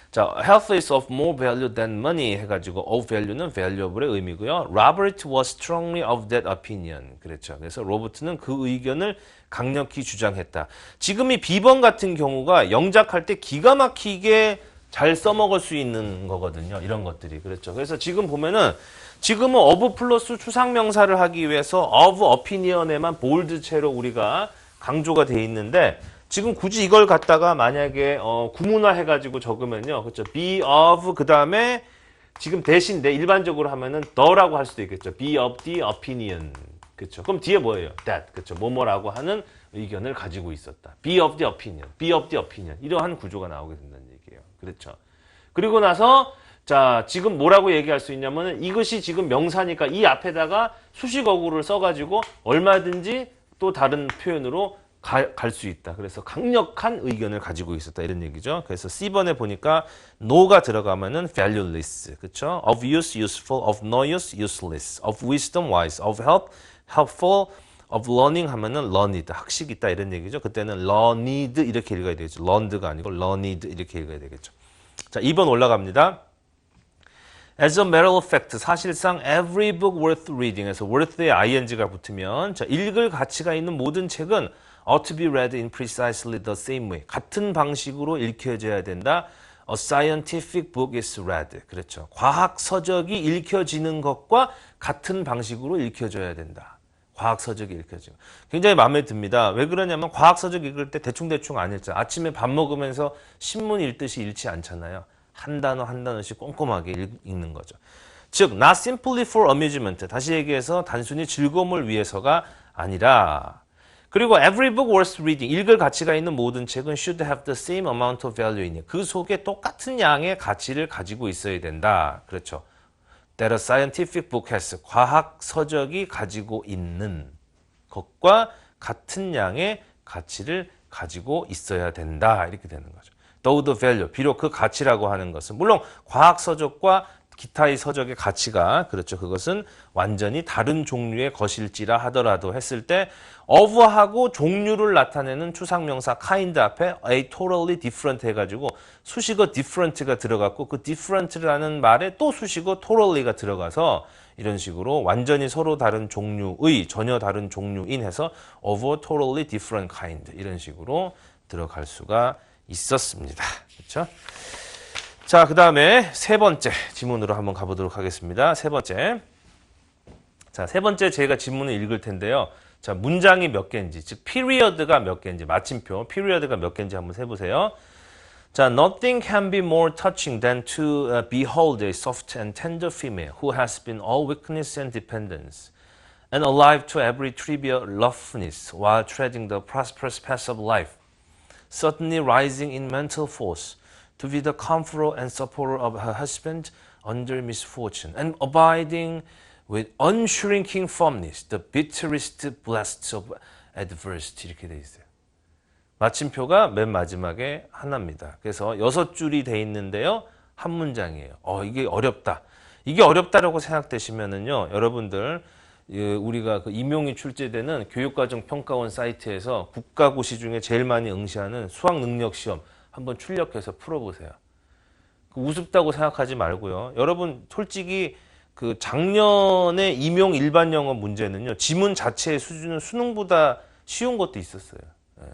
자, health is of more value than money 해가지고 of value는 valuable의 의미고요. Robert was strongly of that opinion. 그렇죠. 그래서 로버트는 그 의견을 강력히 주장했다. 지금 이 B번 같은 경우가 영작할 때 기가 막히게 잘 써먹을 수 있는 거거든요. 이런 것들이. 그렇죠. 그래서 지금 보면은 지금은 of 플러스 추상명사를 하기 위해서 of opinion에만 볼드체로 우리가 강조가 돼 있는데 지금 굳이 이걸 갖다가 만약에 구문화 해가지고 적으면요. 그렇죠. be of 그 다음에 지금 대신데 일반적으로 하면은 the라고 할 수도 있겠죠. be of the opinion. 그렇죠. 그럼 뒤에 뭐예요? that. 그렇죠. 뭐뭐라고 하는 의견을 가지고 있었다. be of the opinion. be of the opinion. 이러한 구조가 나오게 된다는 얘기예요. 그렇죠. 그리고 나서 자, 지금 뭐라고 얘기할 수 있냐면은 이것이 지금 명사니까 이 앞에다가 수식어구를 써가지고 얼마든지 또 다른 표현으로 갈 수 있다. 그래서 강력한 의견을 가지고 있었다. 이런 얘기죠. 그래서 C번에 보니까 no가 들어가면은 valueless. 그쵸? of use, useful, of no use, useless, of wisdom, wise, of help, helpful, of learning 하면은 learned. 학식 있다. 이런 얘기죠. 그때는 learned 이렇게 읽어야 되겠죠. learned가 아니고 learned 이렇게 읽어야 되겠죠. 자, 2번 올라갑니다. As a matter of fact, 사실상 every book worth reading에서 worth에 ing가 붙으면 자, 읽을 가치가 있는 모든 책은 ought to be read in precisely the same way. 같은 방식으로 읽혀져야 된다. A scientific book is read. 그렇죠. 과학 서적이 읽혀지는 것과 같은 방식으로 읽혀져야 된다. 과학 서적이 읽혀지고. 굉장히 마음에 듭니다. 왜 그러냐면 과학 서적 읽을 때 대충대충 안 읽잖아요. 아침에 밥 먹으면서 신문 읽듯이 읽지 않잖아요. 한 단어 한 단어씩 꼼꼼하게 읽는 거죠. 즉, not simply for amusement. 다시 얘기해서 단순히 즐거움을 위해서가 아니라 그리고 every book worth reading. 읽을 가치가 있는 모든 책은 should have the same amount of value in it. 그 속에 똑같은 양의 가치를 가지고 있어야 된다. 그렇죠. That a scientific book has. 과학 서적이 가지고 있는 것과 같은 양의 가치를 가지고 있어야 된다. 이렇게 되는 거죠. Though the value, 비록 그 가치라고 하는 것은 물론 과학 서적과 기타의 서적의 가치가 그렇죠. 그것은 완전히 다른 종류의 것일지라 하더라도 했을 때 of하고 종류를 나타내는 추상명사 kind 앞에 a totally different 해가지고 수식어 different가 들어갔고 그 different라는 말에 또 수식어 totally가 들어가서 이런 식으로 완전히 서로 다른 종류의 전혀 다른 종류인 해서 of a totally different kind 이런 식으로 들어갈 수가 있었습니다. 그렇죠? 자, 그 다음에 세 번째 지문으로 한번 가보도록 하겠습니다. 세 번째. 자, 세 번째 제가 지문을 읽을 텐데요. 자, 문장이 몇 개인지, 즉, period가 몇 개인지, 마침표, period가 몇 개인지 한번 세보세요. 자, nothing can be more touching than to behold a soft and tender female who has been all weakness and dependence, and alive to every trivial roughness while treading the prosperous path of life. Suddenly rising in mental force to be the comforter and supporter of her husband under misfortune, and abiding with unshrinking firmness the bitterest blasts of adversity. 이렇게 돼 있어요. 마침표가 맨 마지막에 하나입니다. 그래서 6줄이 돼 있는데요. 한 문장이에요. 이게 어렵다. 이게 어렵다라고 생각되시면은요, 여러분들 우리가 그 임용이 출제되는 교육과정 평가원 사이트에서 국가고시 중에 제일 많이 응시하는 수학 능력 시험 한번 출력해서 풀어보세요. 우습다고 생각하지 말고요. 여러분 솔직히 그 작년에 임용 일반 영어 문제는요. 지문 자체의 수준은 수능보다 쉬운 것도 있었어요. 예.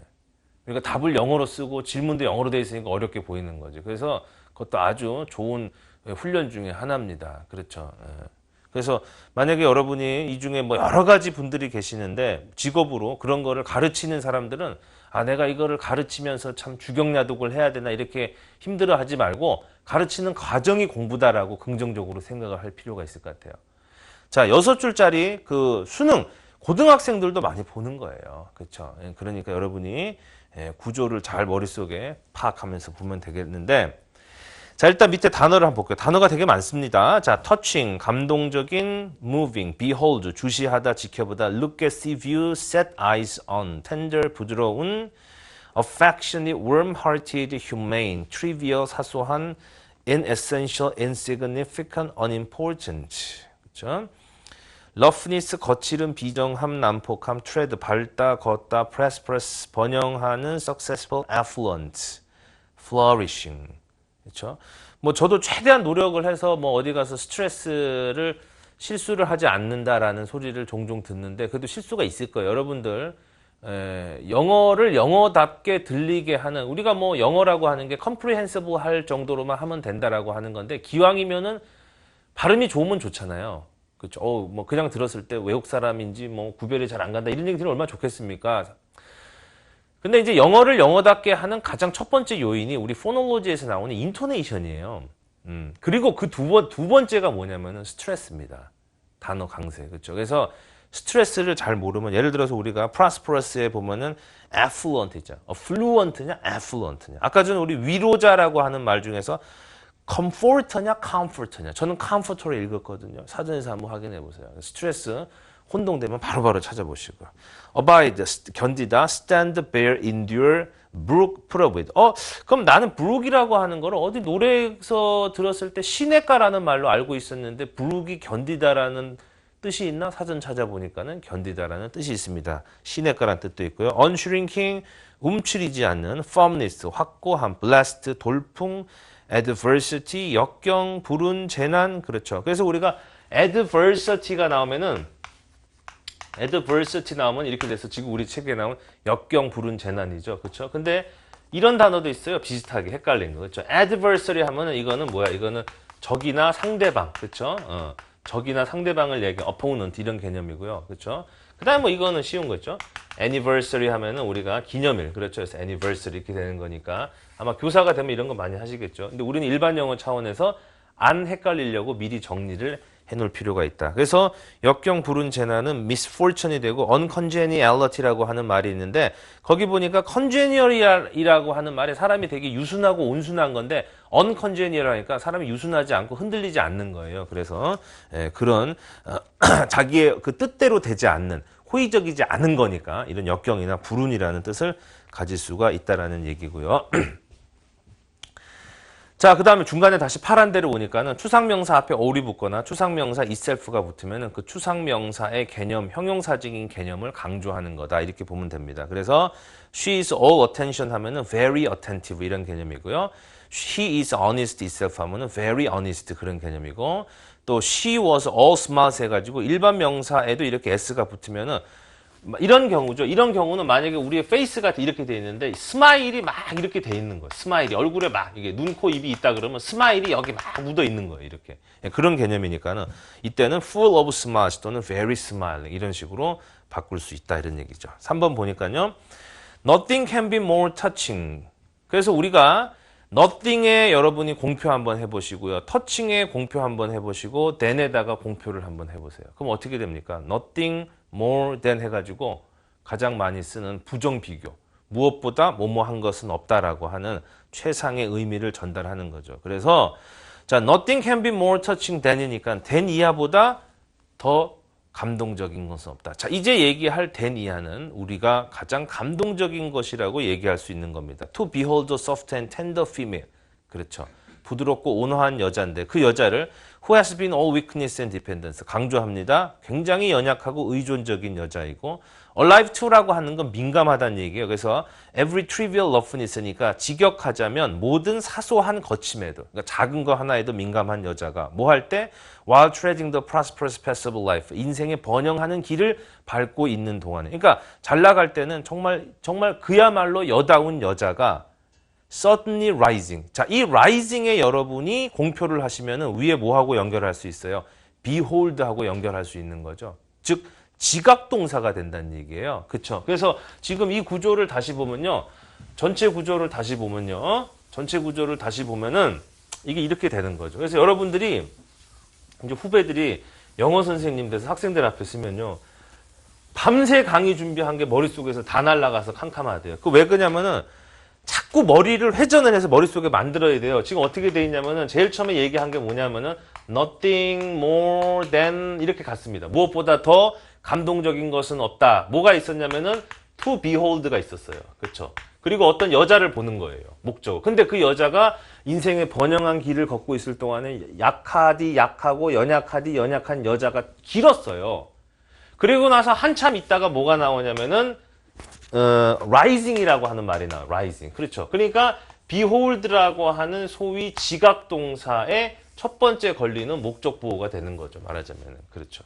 그러니까 답을 영어로 쓰고 질문도 영어로 돼 있으니까 어렵게 보이는 거죠. 그래서 그것도 아주 좋은 훈련 중에 하나입니다. 그렇죠. 예. 그래서 만약에 여러분이 이 중에 뭐 여러 가지 분들이 계시는데 직업으로 그런 거를 가르치는 사람들은 아, 내가 이거를 가르치면서 참 주경야독을 해야 되나 이렇게 힘들어 하지 말고 가르치는 과정이 공부다라고 긍정적으로 생각을 할 필요가 있을 것 같아요. 자, 6줄짜리 그 수능 고등학생들도 많이 보는 거예요. 그렇죠? 그러니까 여러분이 구조를 잘 머릿속에 파악하면서 보면 되겠는데 자, 일단 밑에 단어를 한번 볼게요. 단어가 되게 많습니다. 자, touching, 감동적인, moving, behold, 주시하다, 지켜보다, look at, see, view, set eyes on, tender, 부드러운, affectionate, warm-hearted, humane, trivial, 사소한, inessential, insignificant, unimportant. 그렇죠? roughness, 거칠은, 비정함, 난폭함, tread, 밟다, 걷다, prosperous, 번영하는, successful, affluent, flourishing. 그렇죠? 뭐 저도 최대한 노력을 해서 뭐 어디 가서 스트레스를 실수를 하지 않는다라는 소리를 종종 듣는데 그래도 실수가 있을 거예요. 여러분들 영어를 영어답게 들리게 하는 우리가 뭐 영어라고 하는 게 comprehensible 할 정도로만 하면 된다라고 하는 건데 기왕이면은 발음이 좋으면 좋잖아요. 그렇죠? 뭐 그냥 들었을 때 외국 사람인지 뭐 구별이 잘 안 간다 이런 얘기 들으면 얼마나 좋겠습니까? 근데 이제 영어를 영어답게 하는 가장 첫 번째 요인이 우리 포놀로지에서 나오는 인토네이션이에요. 그리고 그 두 번째가 뭐냐면은 스트레스입니다. 단어 강세. 그렇죠? 그래서 스트레스를 잘 모르면 예를 들어서 우리가 prosperous에 보면은 affluent 있잖아. affluent냐, affluent냐. 아까 전에 우리 위로자라고 하는 말 중에서 comfort냐, comfort냐. 저는 comfort로 읽었거든요. 사전에서 한번 확인해 보세요. 스트레스 혼동되면 바로바로 찾아보시고. abide, 견디다, stand, bear, endure, brook, put up with. 그럼 나는 brook이라고 하는 거를 어디 노래에서 들었을 때 시냇가라는 말로 알고 있었는데 brook이 견디다라는 뜻이 있나? 사전 찾아보니까는 견디다라는 뜻이 있습니다. 시냇가라는 뜻도 있고요. unshrinking, 움츠리지 않는, firmness, 확고함, blessed, 돌풍, adversity, 역경, 불운, 재난. 그렇죠. 그래서 우리가 adversity가 나오면은 adversity 나오면 이렇게 돼서 지금 우리 책에 나온 역경, 불운, 재난이죠. 그렇죠? 근데 이런 단어도 있어요. 비슷하게 헷갈린 거. 그렇죠? adversary 하면은 이거는 뭐야? 이거는 적이나 상대방. 그렇죠? 적이나 상대방을 얘기 opponent 이런 개념이고요. 그렇죠? 그다음에 뭐 이거는 쉬운 거죠. anniversary 하면은 우리가 기념일. 그렇죠? 그래서 anniversary 이렇게 되는 거니까 아마 교사가 되면 이런 거 많이 하시겠죠. 근데 우리는 일반 영어 차원에서 안 헷갈리려고 미리 정리를 해놓을 필요가 있다. 그래서 역경, 불운, 재난은 misfortune이 되고 uncongeniality라고 하는 말이 있는데 거기 보니까 congenial이라고 하는 말에 사람이 되게 유순하고 온순한 건데 uncongenial하니까 사람이 유순하지 않고 흔들리지 않는 거예요. 그래서 그런 자기의 그 뜻대로 되지 않는 호의적이지 않은 거니까 이런 역경이나 불운이라는 뜻을 가질 수가 있다라는 얘기고요. 자, 그 다음에 중간에 다시 파란 데로 오니까는 추상명사 앞에 어울이 붙거나 추상명사 itself가 붙으면은 그 추상명사의 개념, 형용사적인 개념을 강조하는 거다. 이렇게 보면 됩니다. 그래서 she is all attention 하면은 very attentive 이런 개념이고요. she is honest itself 하면은 very honest 그런 개념이고 또 she was all smart 해가지고 일반 명사에도 이렇게 s가 붙으면은 이런 경우죠. 이런 경우는 만약에 우리의 페이스가 이렇게 돼 있는데 스마일이 막 이렇게 돼 있는 거예요. 스마일이 얼굴에 막 이게 눈, 코, 입이 있다 그러면 스마일이 여기 막 묻어 있는 거예요. 이렇게 그런 개념이니까는 이때는 full of smile 또는 very smiling 이런 식으로 바꿀 수 있다 이런 얘기죠. 3번 보니까요. Nothing can be more touching. 그래서 우리가 nothing에 여러분이 공표 한번 해보시고요. touching에 공표 한번 해보시고 than에다가 공표를 한번 해보세요. 그럼 어떻게 됩니까? Nothing more than 해가지고 가장 많이 쓰는 부정 비교. 무엇보다 뭐뭐한 것은 없다라고 하는 최상의 의미를 전달하는 거죠. 그래서 자, nothing can be more touching than이니까 than 이하보다 더 감동적인 것은 없다. 자, 이제 얘기할 than 이하는 우리가 가장 감동적인 것이라고 얘기할 수 있는 겁니다. To behold a soft and tender female. 그렇죠. 부드럽고 온화한 여자인데 그 여자를 who has been all weakness and dependence 강조합니다. 굉장히 연약하고 의존적인 여자이고 alive to라고 하는 건 민감하다는 얘기예요. 그래서 every trivial roughness니까 직역하자면 모든 사소한 거침에도, 그러니까 작은 거 하나에도 민감한 여자가 뭐 할 때 while treading the prosperous path of life, 인생의 번영하는 길을 밟고 있는 동안에, 그러니까 잘 나갈 때는 정말 그야말로 여다운 여자가 suddenly rising. 자, 이 rising에 여러분이 공표를 하시면은 위에 뭐하고 연결할 수 있어요? behold하고 연결할 수 있는 거죠. 즉 지각동사가 된다는 얘기예요. 그렇죠? 그래서 지금 이 구조를 다시 보면요. 전체 구조를 다시 보면은 이게 이렇게 되는 거죠. 그래서 여러분들이 이제 후배들이 영어 선생님 돼서 학생들 앞에 쓰면요. 밤새 강의 준비한 게 머릿속에서 다 날아가서 캄캄하대요. 그 왜 그러냐면은 자꾸 머리를 회전을 해서 머릿속에 만들어야 돼요. 지금 어떻게 돼 있냐면은 제일 처음에 얘기한 게 뭐냐면은 nothing more than 이렇게 갔습니다. 무엇보다 더 감동적인 것은 없다. 뭐가 있었냐면은 to behold가 있었어요. 그렇죠? 그리고 어떤 여자를 보는 거예요. 목적으로. 근데 그 여자가 인생의 번영한 길을 걷고 있을 동안에 약하고 연약한 여자가 길었어요. 그리고 나서 한참 있다가 뭐가 나오냐면은 rising이라고 하는 말이 나와요. rising. 그렇죠. 그러니까 behold라고 하는 소위 지각 동사의 첫 번째 걸리는 목적 보호가 되는 거죠. 말하자면은. 그렇죠.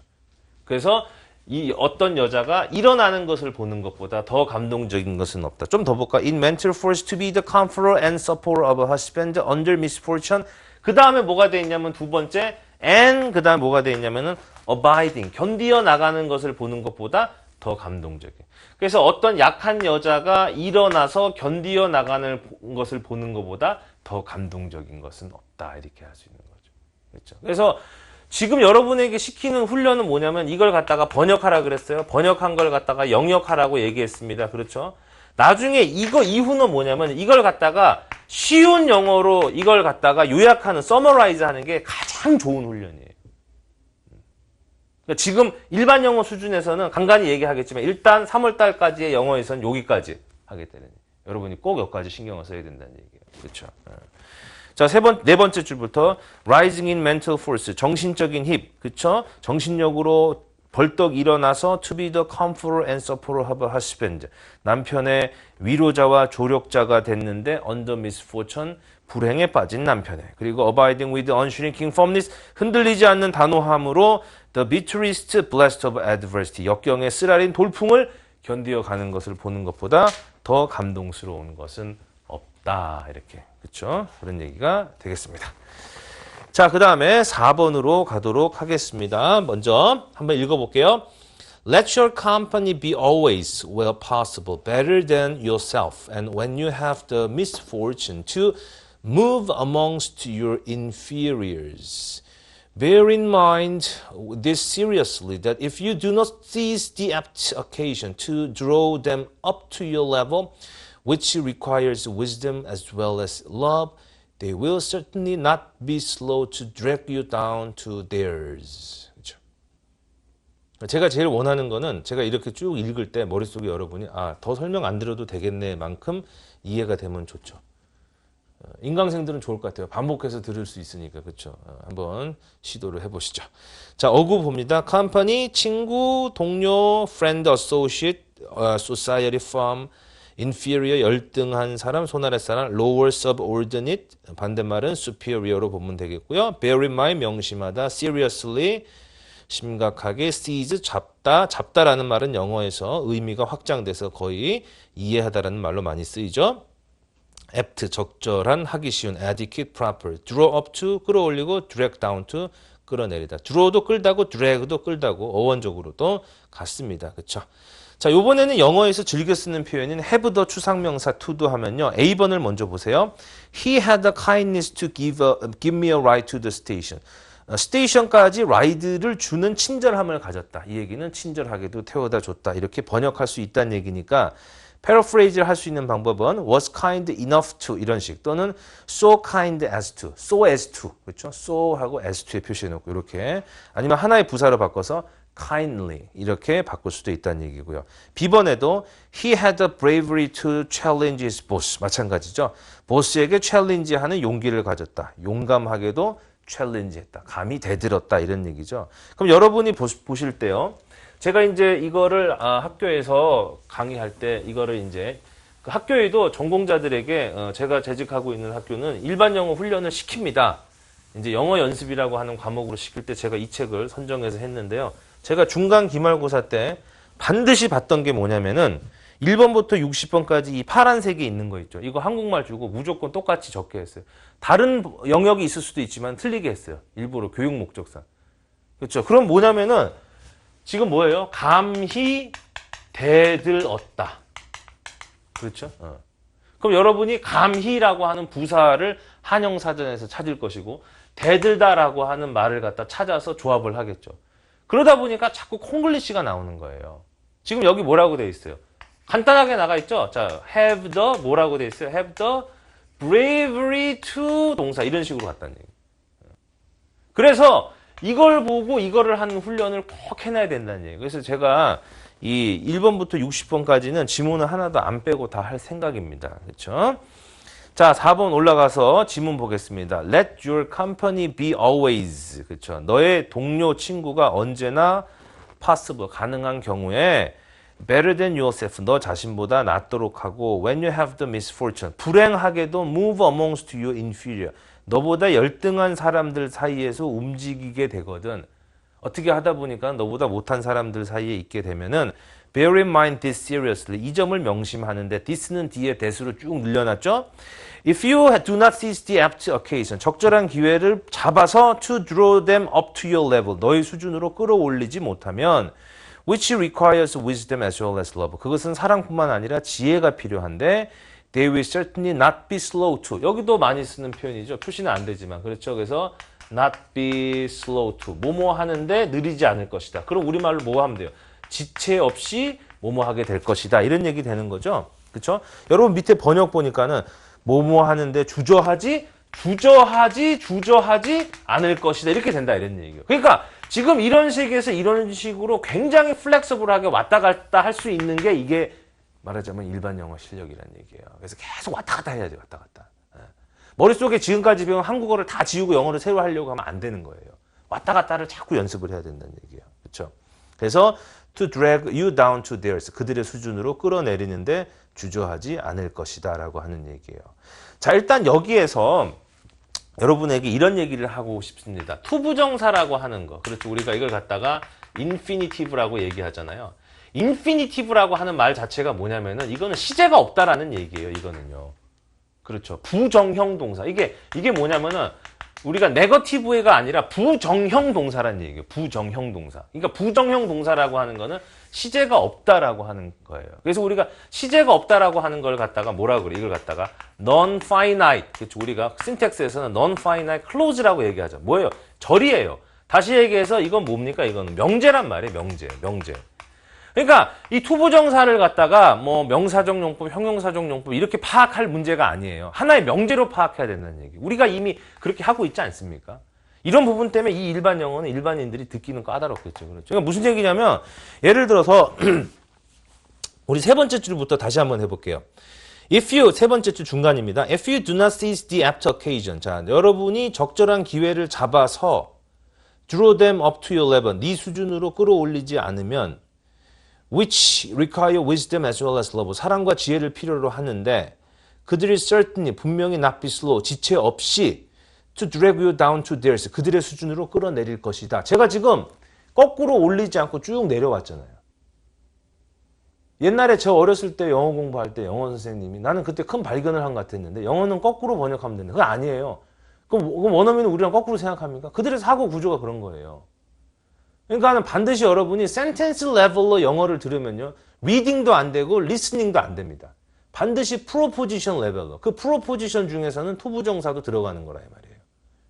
그래서 이 어떤 여자가 일어나는 것을 보는 것보다 더 감동적인 것은 없다. 좀 더 볼까? In mental force to be the comforter and supporter of a husband under misfortune. 그 다음에 뭐가 돼 있냐면 두 번째 and 그 다음에 뭐가 돼 있냐면은 abiding. 견디어 나가는 것을 보는 것보다 더 감동적인. 그래서 어떤 약한 여자가 일어나서 견디어 나가는 것을 보는 것보다 더 감동적인 것은 없다. 이렇게 할 수 있는 거죠. 그렇죠. 그래서 지금 여러분에게 시키는 훈련은 뭐냐면 이걸 갖다가 번역하라 그랬어요. 번역한 걸 갖다가 영역하라고 얘기했습니다. 그렇죠. 나중에 이거 이후는 뭐냐면 이걸 갖다가 쉬운 영어로 이걸 갖다가 요약하는, 서머라이즈 하는 게 가장 좋은 훈련이에요. 그러니까 지금 일반 영어 수준에서는 간간히 얘기하겠지만 일단 3월 달까지의 영어에서는 여기까지 하게 되는, 여러분이 꼭 여기까지 신경을 써야 된다는 얘기예요. 그렇죠. 자, 네 번째 줄부터 rising in mental force, 정신적인 힘, 그쵸? 정신력으로 벌떡 일어나서 to be the comforter and supporter of a husband, 남편의 위로자와 조력자가 됐는데 under misfortune, 불행에 빠진 남편의, 그리고 abiding with unshrinking firmness, 흔들리지 않는 단호함으로 the bitterest blast of adversity, 역경의 쓰라린 돌풍을 견디어 가는 것을 보는 것보다 더 감동스러운 것은 없다. 이렇게. 그렇죠? 그런 얘기가 되겠습니다. 자, 그 다음에 4번으로 가도록 하겠습니다. 먼저 한번 읽어볼게요. Let your company be always, where possible, better than yourself. And when you have the misfortune to move amongst your inferiors, bear in mind this seriously, that if you do not seize the apt occasion to draw them up to your level, which requires wisdom as well as love, they will certainly not be slow to drag you down to theirs. 그렇죠? 제가 제일 원하는 거는 제가 이렇게 쭉 읽을 때 머릿속에 여러분이 더 설명 안 들어도 되겠네 만큼 이해가 되면 좋죠. 인강생들은 좋을 것 같아요. 반복해서 들을 수 있으니까. 그렇죠? 한번 시도를 해보시죠. 자, 어구 봅니다. company, 친구, 동료, friend, associate, society, firm, inferior, 열등한 사람, 손아래 사람, lower, subordinate, 반대말은 superior로 보면 되겠고요. bear in mind, 명심하다, seriously, 심각하게, seize, 잡다라는 말은 영어에서 의미가 확장돼서 거의 이해하다라는 말로 많이 쓰이죠. apt, 적절한, 하기 쉬운, adequate, proper, draw up to, 끌어올리고, drag down to, 끌어내리다. draw도 끌다고, drag도 끌다고, 어원적으로도 같습니다. 그렇죠? 자, 요번에는 영어에서 즐겨 쓰는 표현인 have the 추상명사 to도 하면요. A번을 먼저 보세요. He had the kindness to give me a ride to the station. 스테이션까지 라이드를 주는 친절함을 가졌다. 이 얘기는 친절하게도 태워다 줬다. 이렇게 번역할 수 있다는 얘기니까 패러프레이즈를 할 수 있는 방법은 was kind enough to 이런 식 또는 so kind as to, so as to 그렇죠? so하고 as to에 표시해 놓고 이렇게 아니면 하나의 부사로 바꿔서 kindly 이렇게 바꿀 수도 있다는 얘기고요. B번에도 he had the bravery to challenge his boss. 마찬가지죠. 보스에게 챌린지하는 용기를 가졌다. 용감하게도 챌린지했다. 감히 대들었다 이런 얘기죠. 그럼 여러분이 보실 때요. 제가 이제 이거를 학교에서 강의할 때 이거를 이제 그 학교에도 전공자들에게 제가 재직하고 있는 학교는 일반 영어 훈련을 시킵니다. 이제 영어 연습이라고 하는 과목으로 시킬 때 제가 이 책을 선정해서 했는데요. 제가 중간 기말고사 때 반드시 봤던 게 뭐냐면은 1번부터 60번까지 이 파란색이 있는 거 있죠. 이거 한국말 주고 무조건 똑같이 적게 했어요. 다른 영역이 있을 수도 있지만 틀리게 했어요. 일부러 교육 목적상. 그렇죠. 그럼 뭐냐면은 지금 뭐예요? 감히 대들었다. 그렇죠? 그럼 여러분이 감히라고 하는 부사를 한영사전에서 찾을 것이고 대들다라고 하는 말을 갖다 찾아서 조합을 하겠죠. 그러다 보니까 자꾸 콩글리시가 나오는 거예요. 지금 여기 뭐라고 돼 있어요? 간단하게 나가 있죠? 자, have the 뭐라고 돼 있어요? have the bravery to 동사 이런 식으로 갔다는 얘기예요. 그래서 이걸 보고 이거를 하는 훈련을 꼭 해놔야 된다는 얘기예요. 그래서 제가 이 1번부터 60번까지는 지문을 하나도 안 빼고 다 할 생각입니다. 그렇죠? 자, 4번 올라가서 지문 보겠습니다. Let your company be always. 그렇죠? 너의 동료 친구가 언제나 possible 가능한 경우에 better than yourself 너 자신보다 낫도록 하고 when you have the misfortune 불행하게도 move amongst your inferior 너보다 열등한 사람들 사이에서 움직이게 되거든. 어떻게 하다 보니까 너보다 못한 사람들 사이에 있게 되면은 bear in mind this seriously 이 점을 명심하는데 this는 뒤에 that으로 쭉 늘려놨죠. If you do not seize the apt occasion 적절한 기회를 잡아서 to draw them up to your level 너의 수준으로 끌어올리지 못하면 which requires wisdom as well as love 그것은 사랑뿐만 아니라 지혜가 필요한데 they will certainly not be slow to 여기도 많이 쓰는 표현이죠. 표시는 안 되지만 그렇죠. 그래서 not be slow to 뭐뭐 하는데 느리지 않을 것이다. 그럼 우리말로 뭐 하면 돼요? 지체 없이 뭐뭐 하게 될 것이다. 이런 얘기 되는 거죠. 그렇죠? 여러분 밑에 번역 보니까는 뭐뭐 하는데 주저하지 않을 것이다. 이렇게 된다 이런 얘기예요. 그러니까 지금 이런 식에서 이런 식으로 굉장히 플렉서블하게 왔다 갔다 할 수 있는 게 이게 말하자면 일반 영어 실력이라는 얘기예요. 그래서 계속 왔다 갔다 해야 돼요. 왔다 갔다. 머릿속에 지금까지 배운 한국어를 다 지우고 영어를 새로 하려고 하면 안 되는 거예요. 왔다 갔다를 자꾸 연습을 해야 된다는 얘기예요. 그렇죠? 그래서 to drag you down to theirs 그들의 수준으로 끌어내리는데 주저하지 않을 것이다 라고 하는 얘기예요. 자, 일단 여기에서 여러분에게 이런 얘기를 하고 싶습니다. 투부정사라고 하는 거. 그렇죠. 우리가 이걸 갖다가 인피니티브라고 얘기하잖아요. 인피니티브라고 하는 말 자체가 뭐냐면은 이거는 시제가 없다라는 얘기예요. 이거는요. 그렇죠. 부정형 동사. 이게 뭐냐면은 우리가 네거티브가 아니라 부정형 동사라는 얘기예요. 부정형 동사. 그러니까 부정형 동사라고 하는 거는 시제가 없다라고 하는 거예요. 그래서 우리가 시제가 없다라고 하는 걸 갖다가 뭐라 그래? 이걸 갖다가 non-finite. 그렇죠. 우리가 신텍스에서는 non-finite clause라고 얘기하죠. 뭐예요? 절이에요. 다시 얘기해서 이건 뭡니까? 이거는 명제란 말이에요. 명제. 그러니까 이 투부정사를 갖다가 뭐 명사적 용법, 형용사적 용법 이렇게 파악할 문제가 아니에요. 하나의 명제로 파악해야 된다는 얘기. 우리가 이미 그렇게 하고 있지 않습니까? 이런 부분 때문에 이 일반 영어는 일반인들이 듣기는 까다롭겠죠. 그렇죠. 그러니까 무슨 얘기냐면 예를 들어서 우리 세 번째 줄부터 다시 한번 해볼게요. If you 세 번째 줄 중간입니다. If you do not seize the apt occasion. 자, 여러분이 적절한 기회를 잡아서 draw them up to your level. 네 수준으로 끌어올리지 않으면 which require wisdom as well as love. 사랑과 지혜를 필요로 하는데 그들이 certainly 분명히 not be slow. 지체 없이 to drag you down to theirs. 그들의 수준으로 끌어내릴 것이다. 제가 지금 거꾸로 올리지 않고 쭉 내려왔잖아요. 옛날에 저 어렸을 때 영어 공부할 때 영어 선생님이 나는 그때 큰 발견을 한 것 같았는데 영어는 거꾸로 번역하면 된다. 그거 아니에요. 그럼 원어민은 우리랑 거꾸로 생각합니까? 그들의 사고 구조가 그런 거예요. 그러니까 반드시 여러분이 센텐스 레벨로 영어를 들으면요. 리딩도 안 되고 리스닝도 안 됩니다. 반드시 프로포지션 레벨로. 그 프로포지션 중에서는 투부정사도 들어가는 거라 이 말이에요.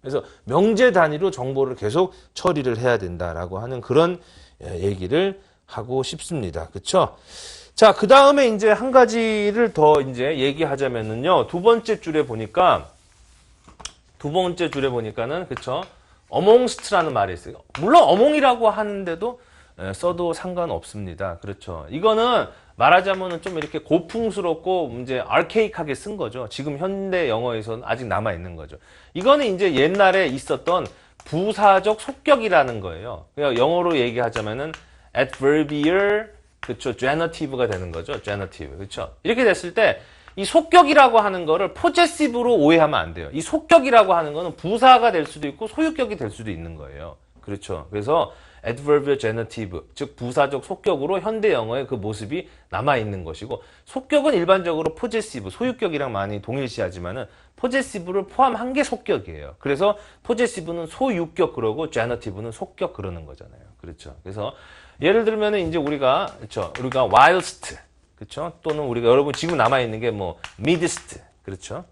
그래서 명제 단위로 정보를 계속 처리를 해야 된다라고 하는 그런 얘기를 하고 싶습니다. 그렇죠? 자, 그 다음에 이제 한 가지를 더 이제 얘기하자면은요. 두 번째 줄에 보니까는 그렇죠? amongst라는 말이 있어요. 물론 among이라고 하는데도 써도 상관없습니다. 그렇죠. 이거는 말하자면은 좀 이렇게 고풍스럽고 이제 archaic하게 쓴 거죠. 지금 현대 영어에서는 아직 남아 있는 거죠. 이거는 이제 옛날에 있었던 부사적 속격이라는 거예요. 그러니까 영어로 얘기하자면은 adverbial, 그쵸, genitive가 되는 거죠. genitive, 그쵸. 이렇게 됐을 때 이 속격이라고 하는 거를 possessive로 오해하면 안 돼요. 이 속격이라고 하는 거는 부사가 될 수도 있고 소유격이 될 수도 있는 거예요. 그렇죠. 그래서 adverbial genitive, 즉 부사적 속격으로 현대 영어의 그 모습이 남아있는 것이고, 속격은 일반적으로 possessive, 소유격이랑 많이 동일시하지만은 possessive를 포함한 게 속격이에요. 그래서 possessive는 소유격 그러고 genitive는 속격 그러는 거잖아요. 그렇죠. 그래서 예를 들면 이제 우리가, 그렇죠, 우리가 whilst, 그렇죠, 또는 우리가 여러분 지금 남아있는 게 뭐 midst, 그렇죠.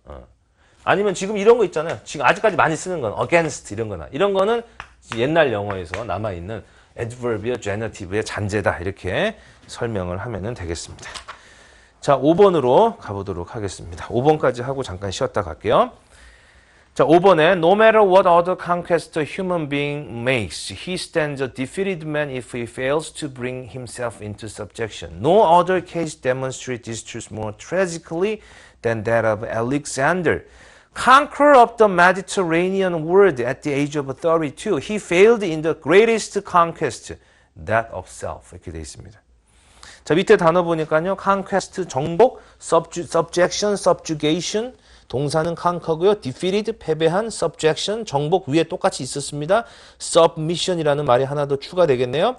아니면 지금 이런 거 있잖아요. 지금 아직까지 많이 쓰는 건 against 이런 거나, 이런 거는 옛날 영어에서 남아있는 adverbial genitive의 잔재다, 이렇게 설명을 하면 되겠습니다. 자, 5번으로 가보도록 하겠습니다. 5번까지 하고 잠깐 쉬었다 갈게요. 자, 5번에 No matter what other conquest a human being makes, he stands a defeated man if he fails to bring himself into subjection. No other case demonstrates this truth more tragically than that of Alexander. Conqueror of the Mediterranean world at the age of 32, he failed in the greatest conquest, that of self. 이렇게 되어 있습니다. 자, 밑에 단어 보니까요. conquest, 정복, subjection, subjugation, 동사는 conquer고요. defeated, 패배한, subjection, 정복 위에 똑같이 있었습니다. submission이라는 말이 하나 더 추가되겠네요.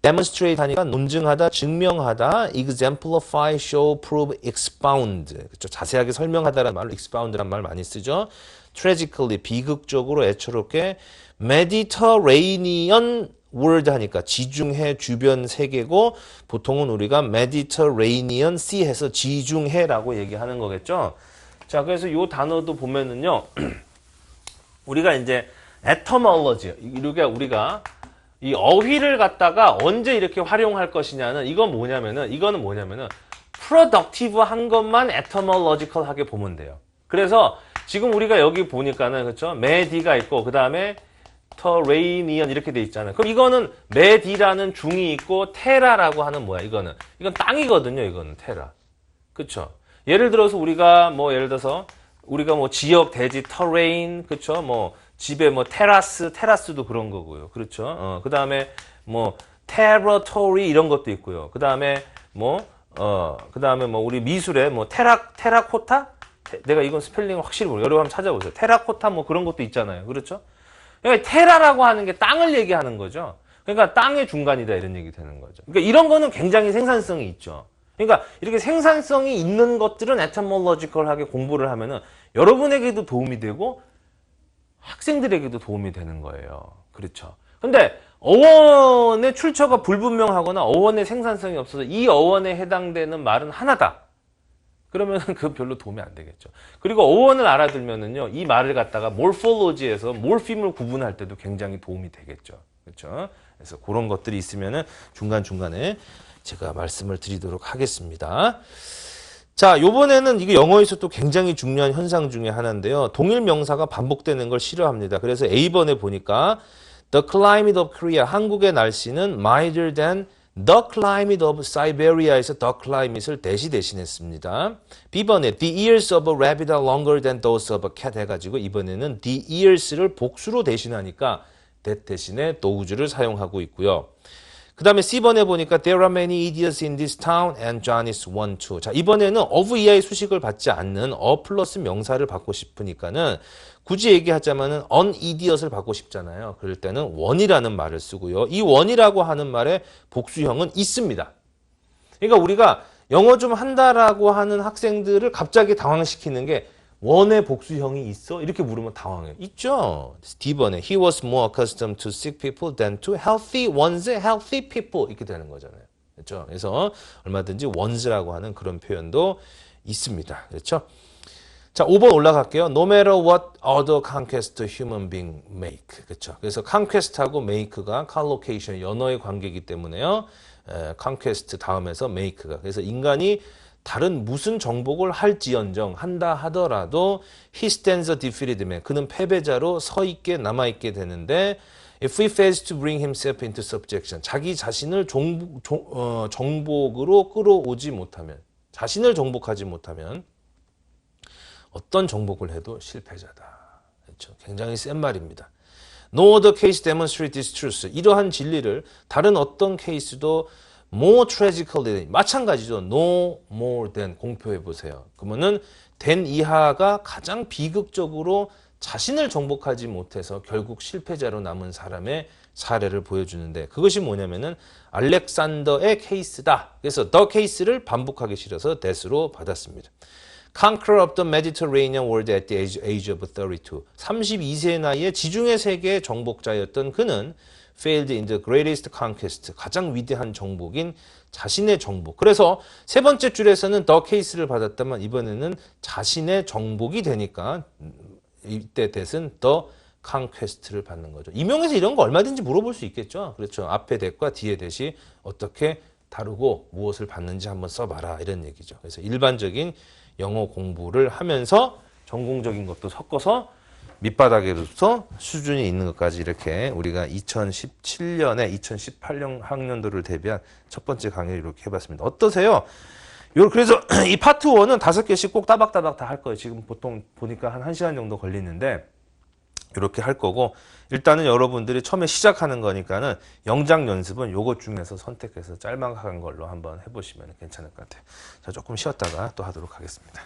demonstrate 하니까 논증하다, 증명하다, exemplify, show, prove, expound. 그렇죠? 자세하게 설명하다라는 말로 expound라는 말 많이 쓰죠. tragically, 비극적으로, 애처롭게, Mediterranean world 하니까 지중해 주변 세계고, 보통은 우리가 Mediterranean Sea 해서 지중해라고 얘기하는 거겠죠. 자, 그래서 이 단어도 보면은요, 우리가 이제 etymology, 이렇게 우리가 이 어휘를 갖다가 언제 이렇게 활용할 것이냐는, 이거는 뭐냐면은 productive 한 것만 etymological하게 보면 돼요. 그래서 지금 우리가 여기 보니까는, 그렇죠, 메디가 있고 그 다음에 terranean 이렇게 돼 있잖아요. 그럼 이거는 메디라는 중이 있고 테라라고 하는 뭐야? 이건 땅이거든요. 이거는 테라, 그렇죠. 예를 들어서 우리가 뭐 지역, 대지, terrain, 그렇죠. 뭐 집에 뭐 테라스도 그런 거고요. 그렇죠. 그 다음에 뭐 territory 이런 것도 있고요. 그 다음에 뭐 우리 미술에 뭐 테라코타? 내가 이건 스펠링 확실히 모르겠어요. 여러분 한번 찾아보세요. 테라코타 뭐 그런 것도 있잖아요. 그렇죠. 그러니까 테라라고 하는 게 땅을 얘기하는 거죠. 그러니까 땅의 중간이다 이런 얘기 되는 거죠. 그러니까 이런 거는 굉장히 생산성이 있죠. 그러니까 이렇게 생산성이 있는 것들은 etymological하게 공부를 하면은 여러분에게도 도움이 되고 학생들에게도 도움이 되는 거예요. 그렇죠. 근데 어원의 출처가 불분명하거나 어원의 생산성이 없어서 이 어원에 해당되는 말은 하나다. 그러면은 그 별로 도움이 안 되겠죠. 그리고 어원을 알아들면은요, 이 말을 갖다가 morphology에서 morpheme을 구분할 때도 굉장히 도움이 되겠죠. 그렇죠. 그래서 그런 것들이 있으면은 중간중간에 제가 말씀을 드리도록 하겠습니다. 자, 요번에는 이게 영어에서 또 굉장히 중요한 현상 중에 하나인데요. 동일 명사가 반복되는 걸 싫어합니다. 그래서 A번에 보니까 The climate of Korea, 한국의 날씨는 milder than the climate of Siberia에서 the climate을 대신했습니다. B번에 The ears of a rabbit are longer than those of a cat 해가지고 이번에는 the ears를 복수로 대신하니까 that 대신에 those를 사용하고 있고요. 그 다음에 C번에 보니까 There are many idiots in this town and John is one too. 자, 이번에는 of 이하의 수식을 받지 않는 a 플러스 명사를 받고 싶으니까는 굳이 얘기하자면은 an idiot을 받고 싶잖아요. 그럴 때는 one이라는 말을 쓰고요. 이 one이라고 하는 말의 복수형은 있습니다. 그러니까 우리가 영어 좀 한다라고 하는 학생들을 갑자기 당황시키는 게 원의 복수형이 있어? 이렇게 물으면 당황해요. 있죠. D번에 He was more accustomed to sick people than to healthy ones, healthy people 이렇게 되는 거잖아요. 그렇죠? 그래서 얼마든지 ones라고 하는 그런 표현도 있습니다. 그렇죠? 자, 5번 올라갈게요. No matter what other conquest human being make. 그렇죠? 그래서 conquest하고 make가 collocation, 연어의 관계이기 때문에요. conquest 다음에서 make가. 그래서 인간이 다른 무슨 정복을 할지언정 한다 하더라도 he stands a defeated man. 그는 패배자로 서 있게 남아 있게 되는데 if he fails to bring himself into subjection. 자기 자신을 정복으로 끌어오지 못하면, 자신을 정복하지 못하면 어떤 정복을 해도 실패자다. 그렇죠? 굉장히 센 말입니다. No other case demonstrate this truth. 이러한 진리를 다른 어떤 케이스도 more tragically 마찬가지죠. No more than 공표해 보세요. 그러면은 than 이하가 가장 비극적으로 자신을 정복하지 못해서 결국 실패자로 남은 사람의 사례를 보여주는데 그것이 뭐냐면은 알렉산더의 케이스다. 그래서 the case를 반복하기 싫어서 that으로 받았습니다. Conqueror of the Mediterranean world at the age of 32. 32세의 나이에 지중해 세계의 정복자였던 그는 failed in the greatest conquest. 가장 위대한 정복인 자신의 정복. 그래서 세 번째 줄에서는 the case를 받았다면 이번에는 자신의 정복이 되니까 이때 that은 the conquest를 받는 거죠. 임용에서 이런 거 얼마든지 물어볼 수 있겠죠. 그렇죠. 앞에 that과 뒤에 that이 어떻게 다루고 무엇을 받는지 한번 써봐라 이런 얘기죠. 그래서 일반적인 영어 공부를 하면서 전공적인 것도 섞어서 밑바닥에서 수준이 있는 것까지 이렇게 우리가 2017년에 2018년 학년도를 대비한 첫 번째 강의를 이렇게 해봤습니다. 어떠세요? 그래서 이 파트 1은 5개씩 꼭 따박따박 다 할 거예요. 지금 보통 보니까 한 1시간 정도 걸리는데 이렇게 할 거고 일단은 여러분들이 처음에 시작하는 거니까는 영작 연습은 요것 중에서 선택해서 짤막한 걸로 한번 해보시면 괜찮을 것 같아요. 자, 조금 쉬었다가 또 하도록 하겠습니다.